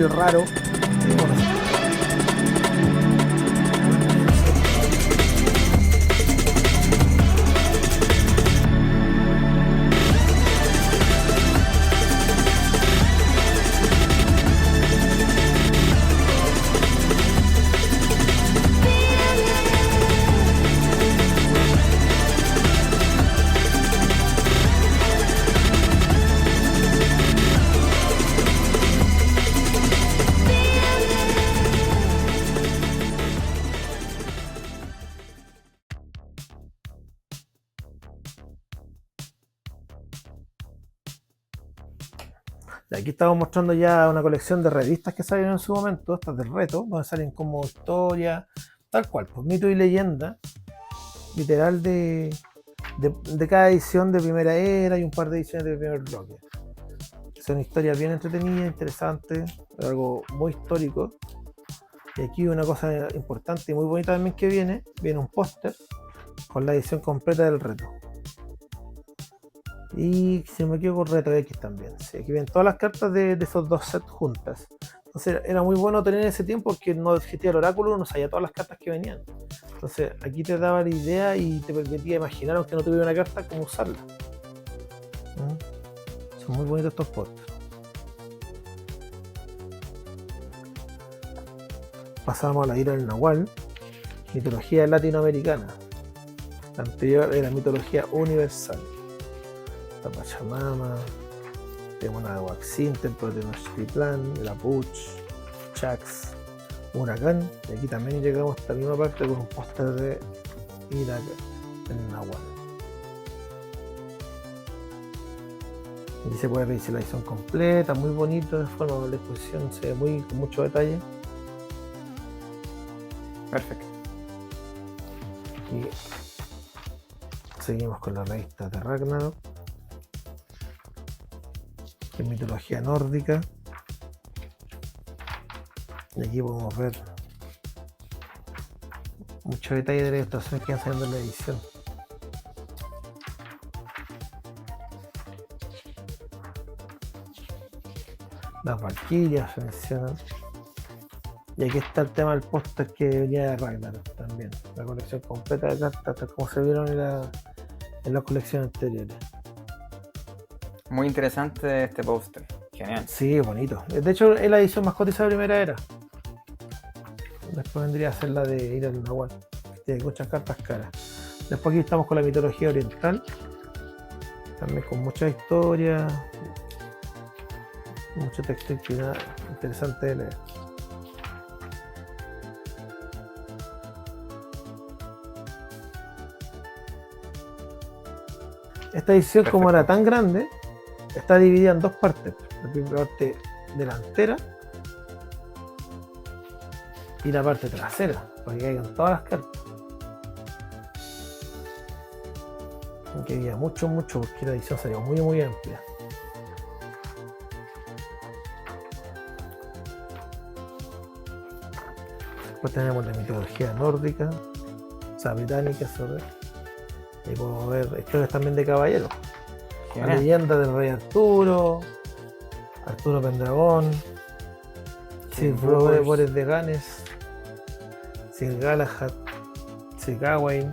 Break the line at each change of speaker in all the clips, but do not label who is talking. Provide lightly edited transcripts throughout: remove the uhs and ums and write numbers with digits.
foil raro. Bueno, aquí estamos mostrando ya una colección de revistas que salieron en su momento, estas del reto, donde salen como historia, tal cual, pues mito y leyenda, literal de cada edición de primera era y un par de ediciones de primer bloque. Son historias bien entretenidas, interesantes, algo muy histórico. Y aquí una cosa importante y muy bonita también que viene un póster con la edición completa del reto. Y si me equivoco, Reto X también. Sí, aquí ven todas las cartas de esos dos sets juntas. Entonces era muy bueno tener ese tiempo porque no existía el oráculo, no sabía todas las cartas que venían. Entonces aquí te daba la idea y te permitía imaginar, aunque no tuviera una carta, cómo usarla. Son muy bonitos estos pósters. Pasamos a la ira del Nahual, mitología latinoamericana. La anterior era mitología universal. La Pachamama, tenemos una de Huaxin, Templo de Tenochtitlán, el Apuch, Chax, Huracán, y aquí también llegamos a esta misma parte con un póster de Irak en Nahual. Aquí se puede ver la edición completa, muy bonito de forma, la exposición se ve con mucho detalle.
Perfecto.
Y seguimos con la revista de Ragnarok, que es mitología nórdica. Y aquí podemos ver mucho detalle de las ilustraciones que van saliendo en la edición. Las valquirias se mencionan. Y aquí está el tema del póster que venía de Ragnarok también. La colección completa de cartas, tal como se vieron en las colecciones anteriores.
Muy interesante este póster. Genial.
Sí, bonito. De hecho, es la edición más cotizada de primera era. Después vendría a ser la de Ira del Nahual. Tiene muchas cartas caras. Después aquí estamos con la mitología oriental. También con mucha historia. Mucho texto interesante de leer. Esta edición, como era tan grande, está dividida en dos partes. La primera parte delantera y la parte trasera, para que caigan todas las cartas. Aunque había mucho, porque la edición salió muy amplia. Después tenemos la mitología nórdica, o sea, británica, sobre. Y podemos ver historias también de caballeros. La leyenda del rey Arturo Pendragón, Sir Boris de Ganes, Sir Galahad, Sir Gawain.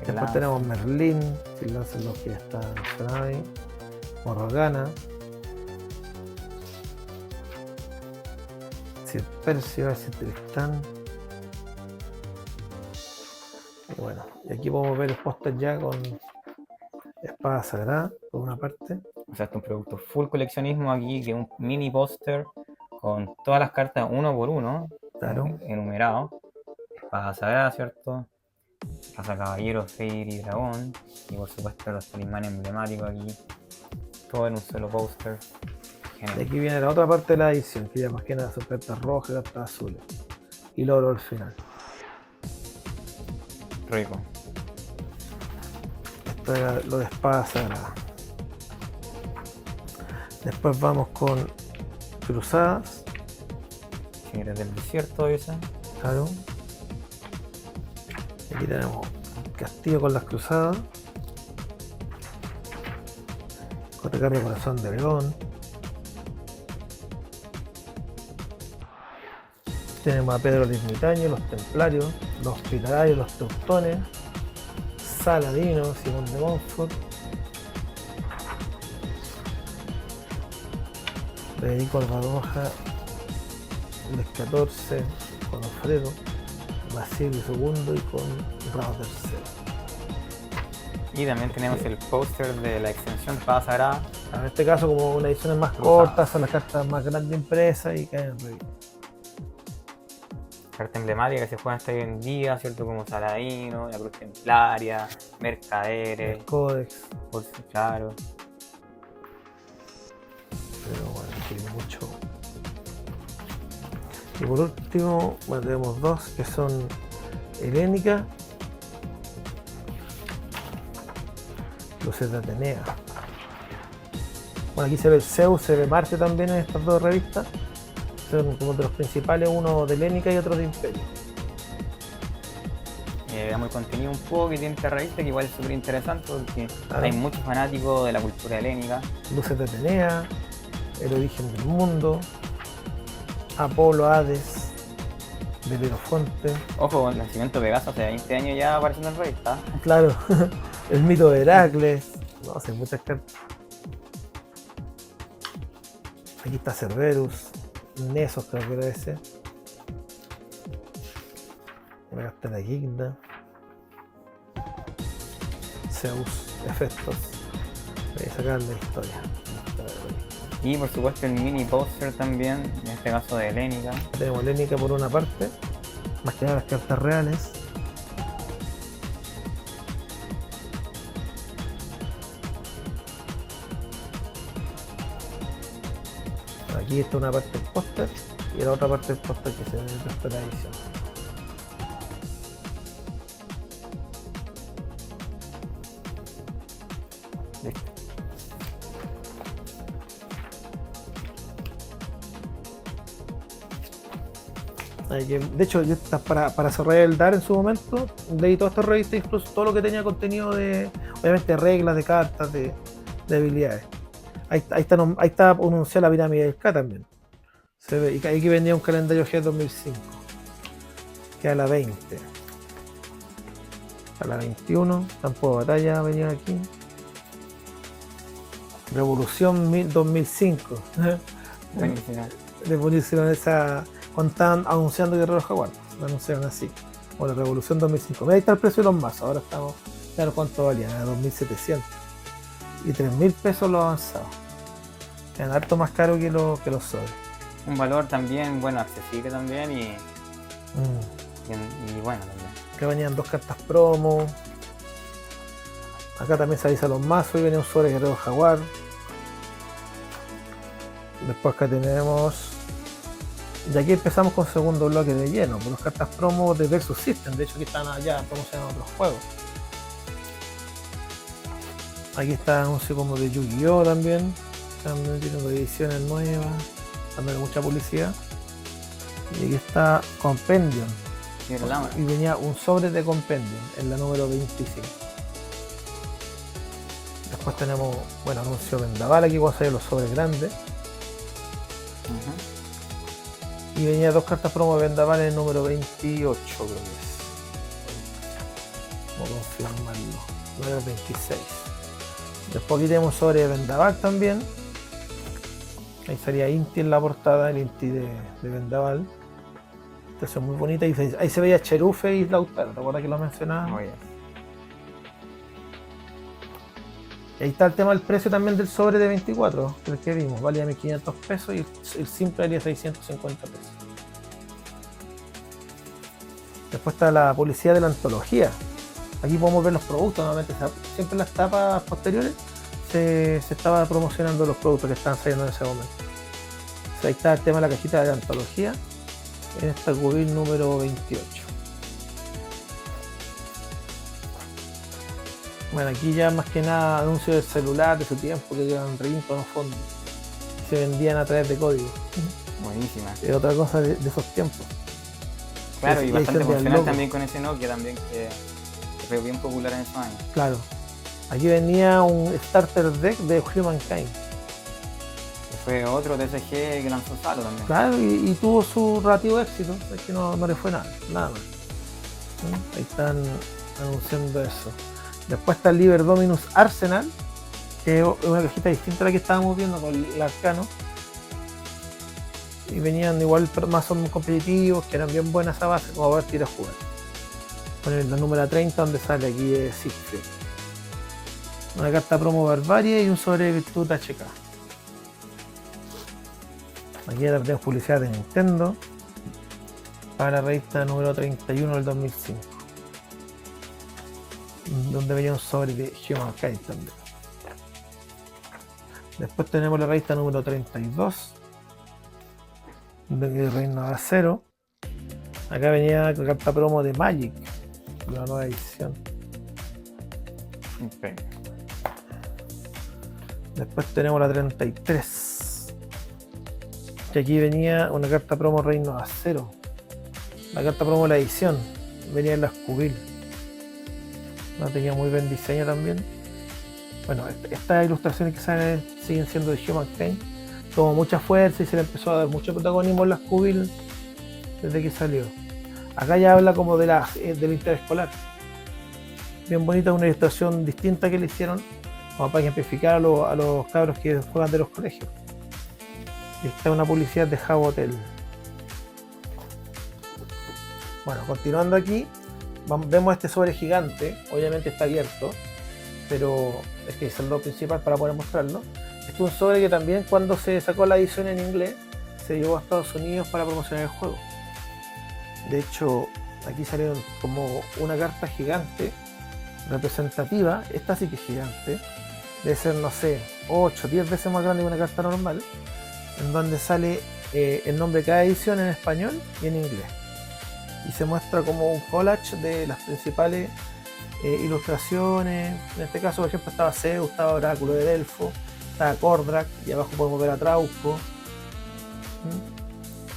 Después tenemos Merlín, Sir Lancelot, que ya está mencionado ahí, Morgana, Sir Percival, Sir Tristán. Y bueno, y aquí podemos ver el póster ya con espada sagrada, por una parte.
O sea, este es un producto full coleccionismo aquí, que es un mini póster con todas las cartas uno por uno,
claro,
enumerado. Espada sagrada, ¿cierto? Casa caballero, Feyre y dragón. Y por supuesto los talismanes emblemáticos aquí. Todo en un solo póster.
Y aquí viene la otra parte de la edición, que ya más que nada son cartas rojas y cartas azules. Y el oro al final.
Rico.
Esto era lo de espada sagrada. Después vamos con cruzadas.
Tigres del desierto esa.
Claro. Aquí tenemos castillo con las cruzadas. Correcarga corazón de león. Tenemos a Pedro el Ermitaño, los Templarios, los Hospitalarios, los Teutones, Saladino, Simón de Montfort, Federico Barbaroja, Luis XIV, con Alfredo, Basilio II y con Rao III.
Y también tenemos el póster de la extensión Espada Sagrada.
En este caso, como una edición más corta, son las cartas más grandes impresas y caen en revista.
Carta emblemática que se juega hasta hoy en día, ¿cierto? Como Saladino, la Cruz Templaria, Mercaderes,
El Codex,
claro.
pero bueno, tiene mucho. Y por último, bueno, tenemos dos que son Helénica, Luces de Atenea. Bueno, aquí se ve el Zeus, se ve Marte también en estas dos revistas. Son como de los principales, uno de Helénica y otro de Imperio.
Damos el contenido un poco que tiene esta revista, que igual es súper interesante porque
Claro.
hay muchos fanáticos de la cultura helénica.
Luces de Atenea, El origen del mundo, Apolo, Hades, de Berofonte.
Ojo, el nacimiento de Pegaso hace 20 años ya apareciendo en revista.
Claro, el mito de Heracles. No sé, muchas cartas. Aquí está Cerberus, Nesos, creo que era ese. Acá está la Gigna, Zeus, Efestos. Voy a sacar la historia.
Y por supuesto el mini póster también, en este caso de Helénica.
Tenemos Helénica por una parte, más que nada las cartas reales. Aquí está una parte del póster y la otra parte del póster que se ve en el resto de la edición.
Listo.
De hecho, yo para cerrar el DAR en su momento, leí todas estas revistas, incluso todo lo que tenía contenido de, obviamente, reglas, de cartas, de habilidades. Ahí está anunciada la pirámide del K también. Se ve, y aquí vendía un calendario G 2005, que a la 20, a la 21, campo de batalla venía aquí. Revolución 2005.
Buenísima.
Le pusieron esa. Cuando estaban anunciando Guerrero Jaguar, lo anunciaron así. Bueno, Revolución 2005. Mira, ahí está el precio de los mazos. Ahora estamos. Claro, ¿cuánto valían? A 2.700. Y 3.000 pesos los avanzados. Eran harto más caro que los sobres.
Un valor también, bueno, accesible también y bueno también.
Acá venían dos cartas promo. Acá también se avisa los mazos y venía un sobre Guerrero Jaguar. Después acá tenemos. Y aquí empezamos con el segundo bloque de lleno, con las cartas promo de Versus System. De hecho, aquí están allá promocionando otros juegos. Aquí está anuncio como de Yu-Gi-Oh! También tienen ediciones nuevas, también mucha publicidad. Y aquí está Compendium. Y venía un sobre de Compendium en la número 25. Después tenemos, bueno, anuncio Vendaval, aquí vamos a ver los sobres grandes. Y venía dos cartas promo de Vendaval en el número 28, creo que es. Vamos a confirmarlo. Número 26. Después aquí tenemos sobre Vendaval también. Ahí salía Inti en la portada, el Inti de Vendaval. Esta es muy bonita. Y ahí se veía Cherufe y Lautaro, ¿te acuerdas que lo mencionaba?
Oh, yes.
Y ahí está el tema del precio también del sobre de 24, el que vimos, valía 1.500 pesos y el simple valía 650 pesos. Después está la publicidad de la antología. Aquí podemos ver los productos, normalmente siempre en las tapas posteriores se estaba promocionando los productos que estaban saliendo en ese momento. Entonces ahí está el tema de la cajita de la antología, en esta Gubil número 28. Bueno, aquí ya más que nada anuncios del celular de su tiempo que quedan ringtones fondo. Se vendían a través de código.
Buenísima.
Es otra cosa de esos tiempos.
Claro, y bastante
funcional
funcional también con ese Nokia también que fue bien popular en esos años.
Claro. Aquí venía un starter deck de Humankind.
Fue otro TCG que lanzó Salo también.
Claro, y tuvo su relativo éxito, es que no le fue nada más. Ahí están anunciando eso. Después está el Liber Dominus Arsenal, que es una cajita distinta a la que estábamos viendo con el Arcano. Y venían igual más son competitivos, que eran bien buenas a base, como a ver ir a jugar. Con la número 30 donde sale aquí es Siegfried. Una carta promo Barbarie y un sobre de virtud HK. Aquí ya tenemos publicidad de Nintendo para la revista número 31 del 2005, donde venía un sobre de Humankind también. Después tenemos la revista número 32 de Reino de Acero. Acá venía la carta promo de Magic, la nueva edición.
Okay.
Después tenemos la 33, que aquí venía una carta promo Reino de Acero. La carta promo de la edición venía en la Scoobil. No tenía muy buen diseño también. Bueno, estas ilustraciones que salen siguen siendo de Humankind. Tomó mucha fuerza y se le empezó a dar mucho protagonismo en la Scoobil desde que salió. Acá ya habla como del interescolar. Bien bonita, una ilustración distinta que le hicieron como para ejemplificar a los cabros que juegan de los colegios. Y esta es una publicidad de Jabo Hotel. Bueno, continuando aquí, vemos este sobre gigante, obviamente está abierto, pero es que es el lado principal para poder mostrarlo. Este es un sobre que también cuando se sacó la edición en inglés, se llevó a Estados Unidos para promocionar el juego. De hecho, aquí salieron como una carta gigante, representativa, esta sí que es gigante, debe ser, no sé, 8 o 10 veces más grande que una carta normal, en donde sale el nombre de cada edición en español y en inglés. Y se muestra como un collage de las principales ilustraciones. En este caso, por ejemplo, estaba Zeus, estaba Oráculo de Delfo, estaba Kordrak, y abajo podemos ver a Trauco.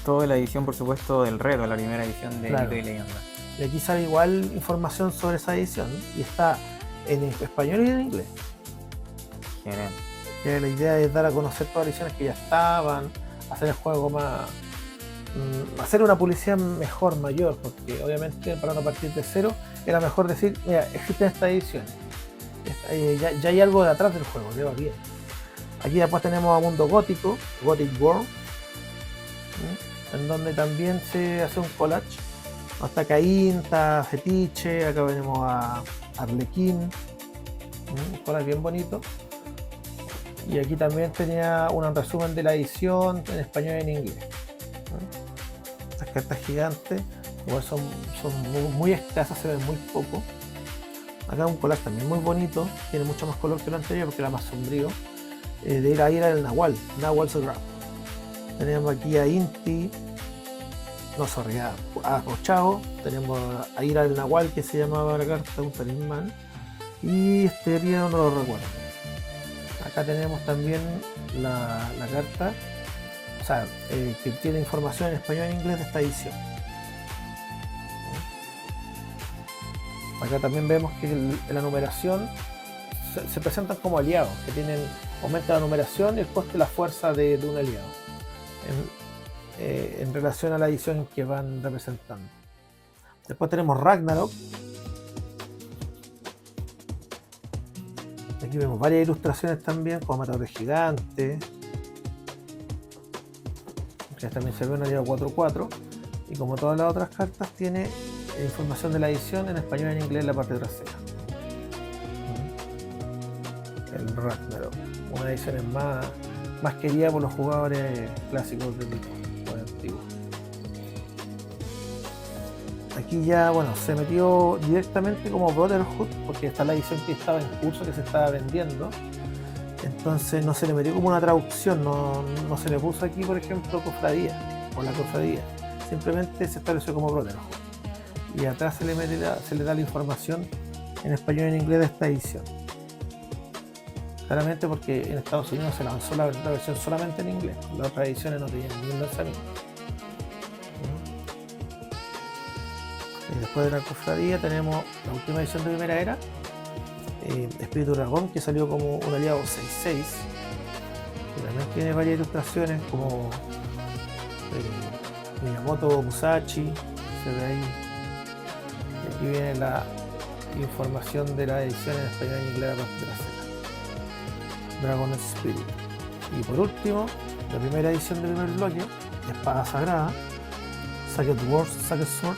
Toda la edición, por supuesto, del reto, la primera edición de
Claro.
Mito y Leyenda.
Y aquí sale igual información sobre esa edición, y está en español y en inglés.
Genial.
Que la idea es dar a conocer todas las ediciones que ya estaban, hacer el juego más, hacer una publicidad mejor, mayor, porque obviamente para no partir de cero era mejor decir, mira, existen estas ediciones, ya hay algo de atrás del juego, lleva bien. Aquí después tenemos a Mundo Gótico, Gothic World, en donde también se hace un collage. Está Caín, está Fetiche, acá venimos a Arlequín, un collage bien bonito. Y aquí también tenía un resumen de la edición en español y en inglés. Estas cartas gigantes igual son muy escasas, se ven muy poco. Acá un collage también muy bonito, tiene mucho más color que lo anterior porque era más sombrío. De ir a el Nahual Graph. Tenemos aquí a Inti, no, sorry, a Rochao. Tenemos a ir al Nahual, que se llamaba la carta, un talismán. Y este día no lo recuerdo. Acá tenemos también la carta, o sea, que tiene información en español e inglés de esta edición. Acá también vemos que en la numeración se presentan como aliados, que aumenta la numeración y el coste de la fuerza de un aliado en relación a la edición que van representando. Después tenemos Ragnarok. Aquí vemos varias ilustraciones también, como matadores gigantes. Que también se ve un aliado 4-4. Y como todas las otras cartas, tiene información de la edición en español y en inglés en la parte trasera. El Ragnarok, una edición más querida por los jugadores clásicos del juego antiguo. Aquí ya, bueno, se metió directamente como Brotherhood, porque esta es la edición que estaba en curso, que se estaba vendiendo. Entonces no se le metió como una traducción, no se le puso aquí, por ejemplo, cofradía o la cofradía. Simplemente se estableció como Brotherhood. Y atrás se le da la información en español y en inglés de esta edición. Claramente porque en Estados Unidos se lanzó la versión solamente en inglés, las otras ediciones no tenían ningún lanzamiento. Y después de la cofradía tenemos la última edición de Primera Era, Espíritu Dragón, que salió como un aliado 6-6, Y también tiene varias ilustraciones como Miyamoto Musashi, se ve ahí. Y aquí viene la información de la edición en español y inglés de la serie. Dragon Spirit. Y por último, la primera edición del primer bloque, Espada Sagrada, Sacred Wars, Sacred Sword,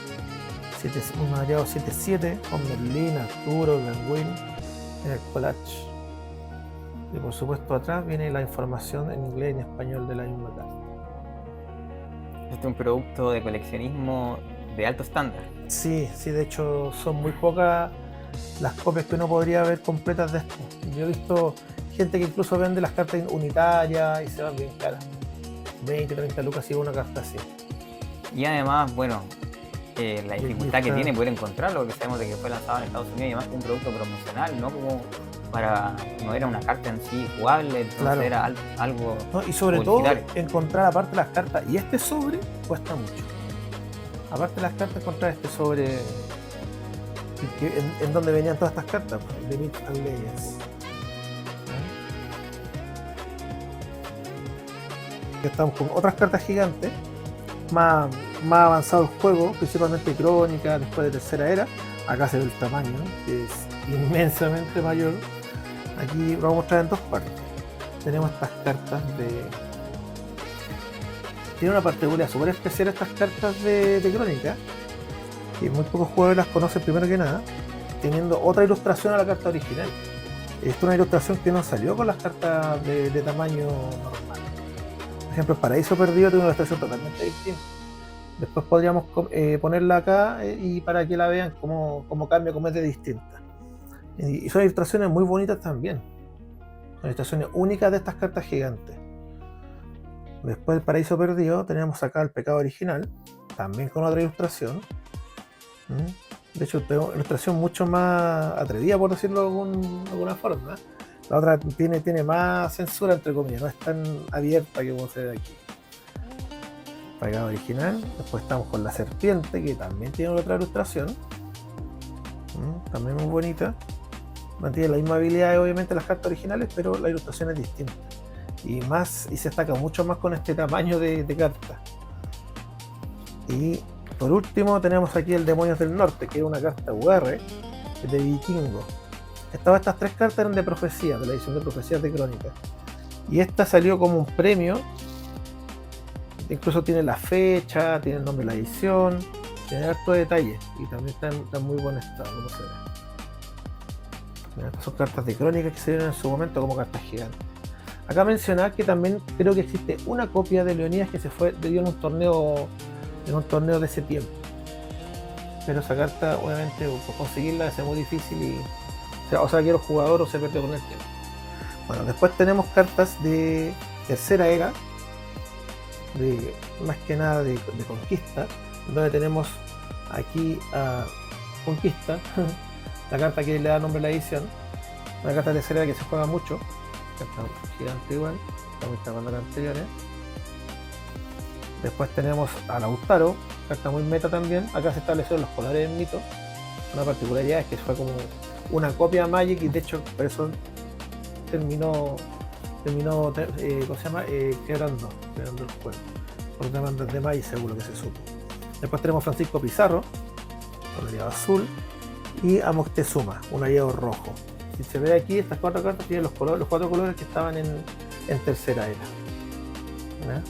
un aliado 7-7, con Merlin, Arturo, Glenwyn, en el collage. Y por supuesto atrás viene la información en inglés y en español de la misma carta.
Este es un producto de coleccionismo de alto estándar.
Sí, de hecho son muy pocas las copias que uno podría ver completas de esto. Yo he visto gente que incluso vende las cartas unitarias y se van bien caras. 20, 30 lucas y una carta así.
Y además, bueno, la dificultad que tiene poder encontrarlo, porque sabemos de que fue lanzado en Estados Unidos y además un producto promocional, no como no era una carta en sí jugable, entonces claro, era algo
no, y sobre todo encontrar aparte de las cartas y este sobre cuesta mucho. Aparte de las cartas, encontrar este sobre en donde venían todas estas cartas, de Myth and Legends. Estamos con otras cartas gigantes, más avanzado el juego, principalmente Crónica, después de Tercera Era. Acá se ve el tamaño, que es inmensamente mayor. Aquí lo vamos a mostrar en dos partes. Tenemos estas cartas tiene una particularidad súper especial estas cartas de Crónica, que muy pocos jugadores las conocen primero que nada, teniendo otra ilustración a la carta original. Esta es una ilustración que no salió con las cartas de tamaño normal. Por ejemplo, el Paraíso Perdido tiene una ilustración totalmente distinta. Después podríamos ponerla acá y para que la vean cómo cambia, cómo es de distinta. Y son ilustraciones muy bonitas también. Son ilustraciones únicas de estas cartas gigantes. Después del Paraíso Perdido tenemos acá el Pecado Original, también con otra ilustración. De hecho, tengo una ilustración mucho más atrevida, por decirlo de alguna forma. La otra tiene más censura, entre comillas, no es tan abierta que como se ve aquí. Pecado Original. Después estamos con la Serpiente, que también tiene otra ilustración. También muy bonita. Mantiene la misma habilidad, obviamente, las cartas originales, pero la ilustración es distinta. Y se destaca mucho más con este tamaño de carta. Y por último tenemos aquí el Demonios del Norte, que es una carta UR de Vikingo. Estas tres cartas eran de Profecía, de la edición de Profecías de Crónica. Y esta salió como un premio. Incluso tiene la fecha, tiene el nombre de la edición, tiene harto detalle y también está en muy buen estado, como se ve. Estas son cartas de Crónica que se dieron en su momento como cartas gigantes. Acá mencionar que también creo que existe una copia de Leonidas que se dio en un torneo de ese tiempo. Pero esa carta, obviamente, por conseguirla es muy difícil o sea que los jugadores se perdió con el tiempo. Bueno, después tenemos cartas de Tercera Era, más que nada de Conquista, donde tenemos aquí a Conquista, la carta que le da nombre a la edición, una carta de Tercera Era que se juega mucho. Carta gigante igual, estamos instalando las anteriores. Después tenemos a Lautaro, carta muy meta también. Acá se establecieron los colores del mito. Una particularidad es que fue como una copia de Magic y de hecho por eso terminó ¿cómo se llama? Quebrando el juego. Por demandas de Magic, seguro que se supo. Después tenemos Francisco Pizarro, un aliado azul, y a Moctezuma, un aliado rojo. Si se ve aquí, estas cuatro cartas tienen los cuatro colores que estaban en Tercera Era.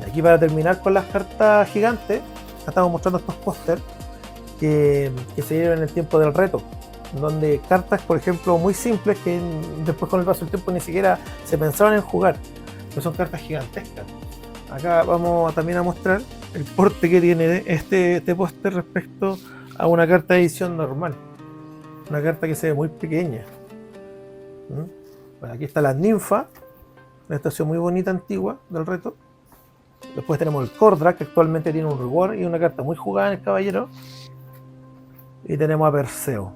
Y aquí, para terminar con las cartas gigantes, estamos mostrando estos pósters que se dieron en el tiempo del reto, donde cartas, por ejemplo, muy simples que después con el paso del tiempo ni siquiera se pensaban en jugar, pero son cartas gigantescas. Acá vamos también a mostrar el porte que tiene este póster respecto a una carta de edición normal, una carta que se ve muy pequeña. Bueno, aquí está la ninfa, una estación muy bonita antigua del reto. Después tenemos el Kordrak, que actualmente tiene un reward y una carta muy jugada en el caballero. Y tenemos a Perseo,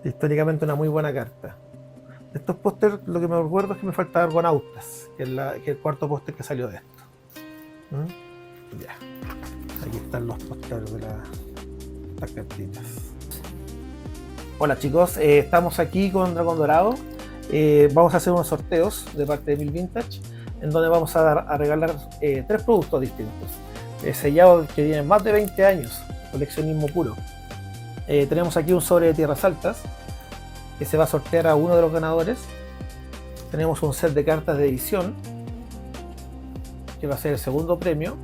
históricamente una muy buena carta. De estos pósters, lo que me recuerdo es que me falta Argonautas, que es el cuarto póster que salió de esto. Ya, aquí están los pósters de las cartitas. Hola chicos, estamos aquí con Dragón Dorado. Vamos a hacer unos sorteos de parte de Mil Vintage, en donde vamos a regalar 3 productos distintos. Sellados que tienen más de 20 años, coleccionismo puro. Tenemos aquí un sobre de Tierras Altas, que se va a sortear a uno de los ganadores. Tenemos un set de cartas de edición, que va a ser el segundo premio.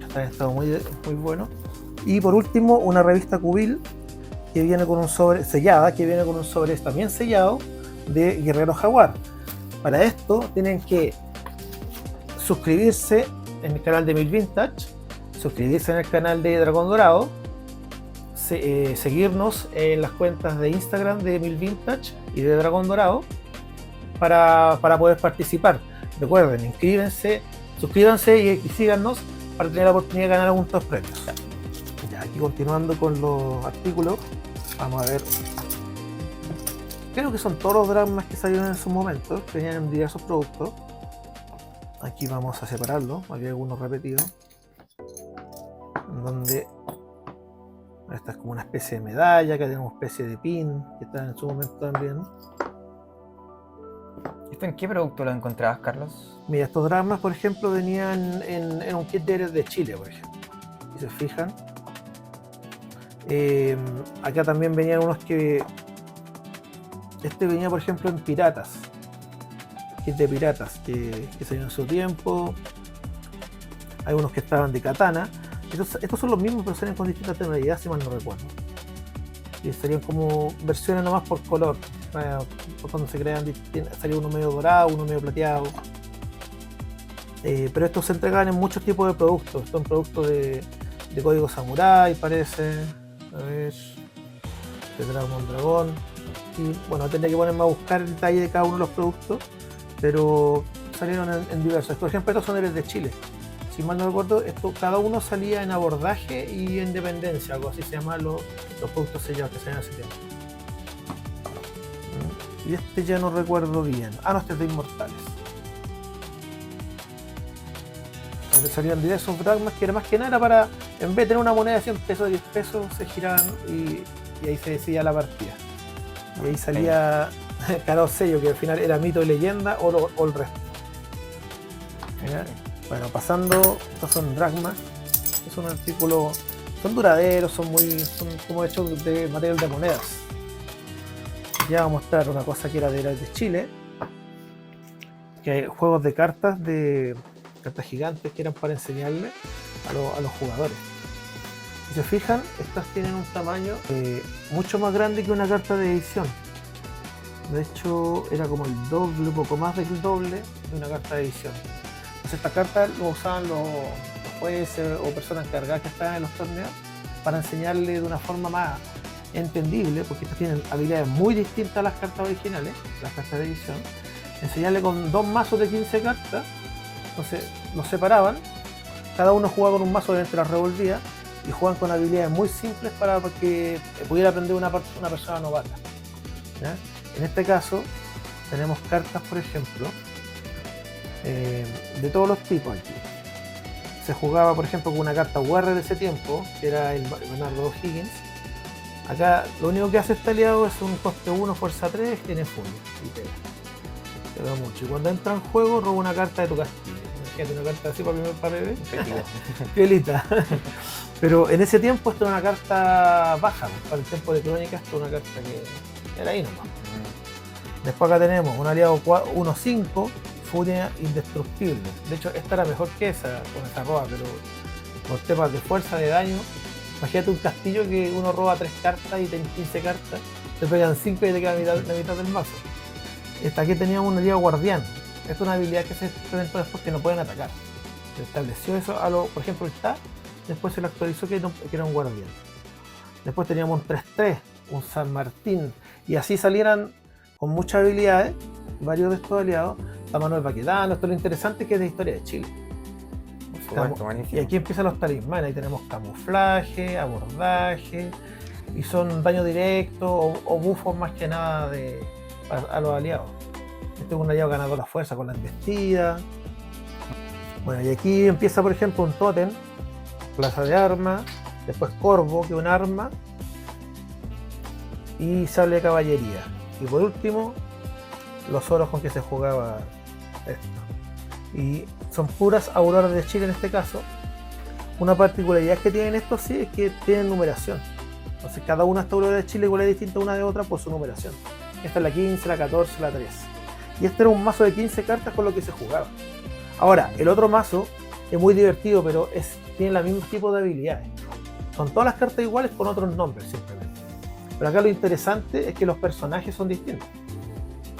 Está en estado muy bueno. Y por último, una revista Cubil que viene con un sobre sellada, que viene con un sobre también sellado de Guerrero Jaguar. Para esto tienen que suscribirse en el canal de Mil Vintage, suscribirse en el canal de Dragón Dorado, seguirnos en las cuentas de Instagram de Mil Vintage y de Dragón Dorado para poder participar. Recuerden, inscríbanse, suscríbanse y síganos para tener la oportunidad de ganar algunos de estos premios. Ya, aquí continuando con los artículos, vamos a ver. Creo que son todos los dramas que salieron en su momento, que venían en diversos productos. Aquí vamos a separarlos, aquí hay algunos repetidos, donde esta es como una especie de medalla, acá tenemos una especie de pin que está en su momento también.
¿Esto en qué producto lo encontrabas, Carlos?
Mira, estos dramas, por ejemplo, venían en un kit de Chile, por ejemplo. Si se fijan, acá también venían unos que... Este venía, por ejemplo, en piratas, kit de piratas que salieron en su tiempo. Hay unos que estaban de katana. Estos son los mismos, pero salen con distintas tonalidades, si mal no recuerdo. Y serían como versiones nomás por color. Cuando se crean, salía uno medio dorado, uno medio plateado. Pero estos se entregan en muchos tipos de productos. Son productos de código samurai, parece. A ver, de dragón. Y bueno, tendría que ponerme a buscar el detalle de cada uno de los productos, pero salieron en diversos. Por ejemplo, estos son de Chile. Si mal no recuerdo, cada uno salía en abordaje y en dependencia, algo así se llaman los productos sellados que salían hace tiempo. Y este ya no recuerdo bien. Ah, no, este es de Inmortales. Donde salían diversos dragmas que era más que nada para, en vez de tener una moneda de 100 pesos, 10 pesos, se giraban y ahí se decidía la partida. Y ahí salía cada sello, que al final era mito y leyenda o el resto. ¿Ya? Bueno, pasando, estos son dragmas, es un artículo, son duraderos, son como hechos de material de monedas. Ya voy a mostrar una cosa que era de Chile, que hay juegos de cartas gigantes que eran para enseñarle a los jugadores. Si se fijan, estas tienen un tamaño mucho más grande que una carta de edición. De hecho, era como el doble, un poco más del doble de una carta de edición. Entonces, esta carta lo usaban los jueces o personas encargadas que estaban en los torneos para enseñarle de una forma más entendible, porque estas tienen habilidades muy distintas a las cartas originales, las cartas de edición. Enseñarle con 2 mazos de 15 cartas. Entonces, los separaban, cada uno jugaba con un mazo, obviamente las revolvía, y jugaban con habilidades muy simples para que pudiera aprender una persona novata. ¿Ya? En este caso tenemos cartas, por ejemplo, de todos los tipos aquí. Se jugaba, por ejemplo, con una carta UR de ese tiempo, que era el Bernardo O'Higgins. Acá lo único que hace este aliado es un coste 1, fuerza 3, tiene furia y pega. Pega mucho. Y cuando entra en juego, roba una carta de tu castillo. Imagínate una carta así para bebé. Piolita. Pero en ese tiempo esto era una carta baja, para el tiempo de Crónicas, esto era una carta que era ahí nomás. Después acá tenemos un aliado 1-5, Furia Indestructible. De hecho, esta era mejor que esa, con esa roba, pero por temas de fuerza, de daño, imagínate un castillo que uno roba 3 cartas y tiene 15 cartas, te pegan 5 y te queda la mitad del mazo. Esta aquí teníamos un aliado Guardián. Esta es una habilidad que se implementó después que no pueden atacar. Se estableció eso, por ejemplo, el TAR. Después se lo actualizó que era un guardián. Después teníamos un 3-3, un San Martín. Y así salieran con muchas habilidades, varios de estos aliados. Está Manuel Baquedano. Esto es lo interesante, que es de historia de Chile. Y aquí empiezan los talismanes. Ahí tenemos camuflaje, abordaje. Y son daño directo o buffos más que nada a los aliados. Este es un aliado ganador a fuerza con la embestida. Bueno, y aquí empieza, por ejemplo, un tótem, plaza de armas, después corvo, que es un arma, y sable de caballería. Y por último, los oros con que se jugaba esto. Y son puras auroras de Chile en este caso. Una particularidad que tienen estos sí es que tienen numeración. Entonces cada una de estas auroras de Chile igual es distinta una de otra por su numeración. Esta es la 15, la 14, la 13. Y este era un mazo de 15 cartas con lo que se jugaba. Ahora, el otro mazo es muy divertido, pero tiene el mismo tipo de habilidades. Son todas las cartas iguales con otros nombres simplemente. Pero acá lo interesante es que los personajes son distintos.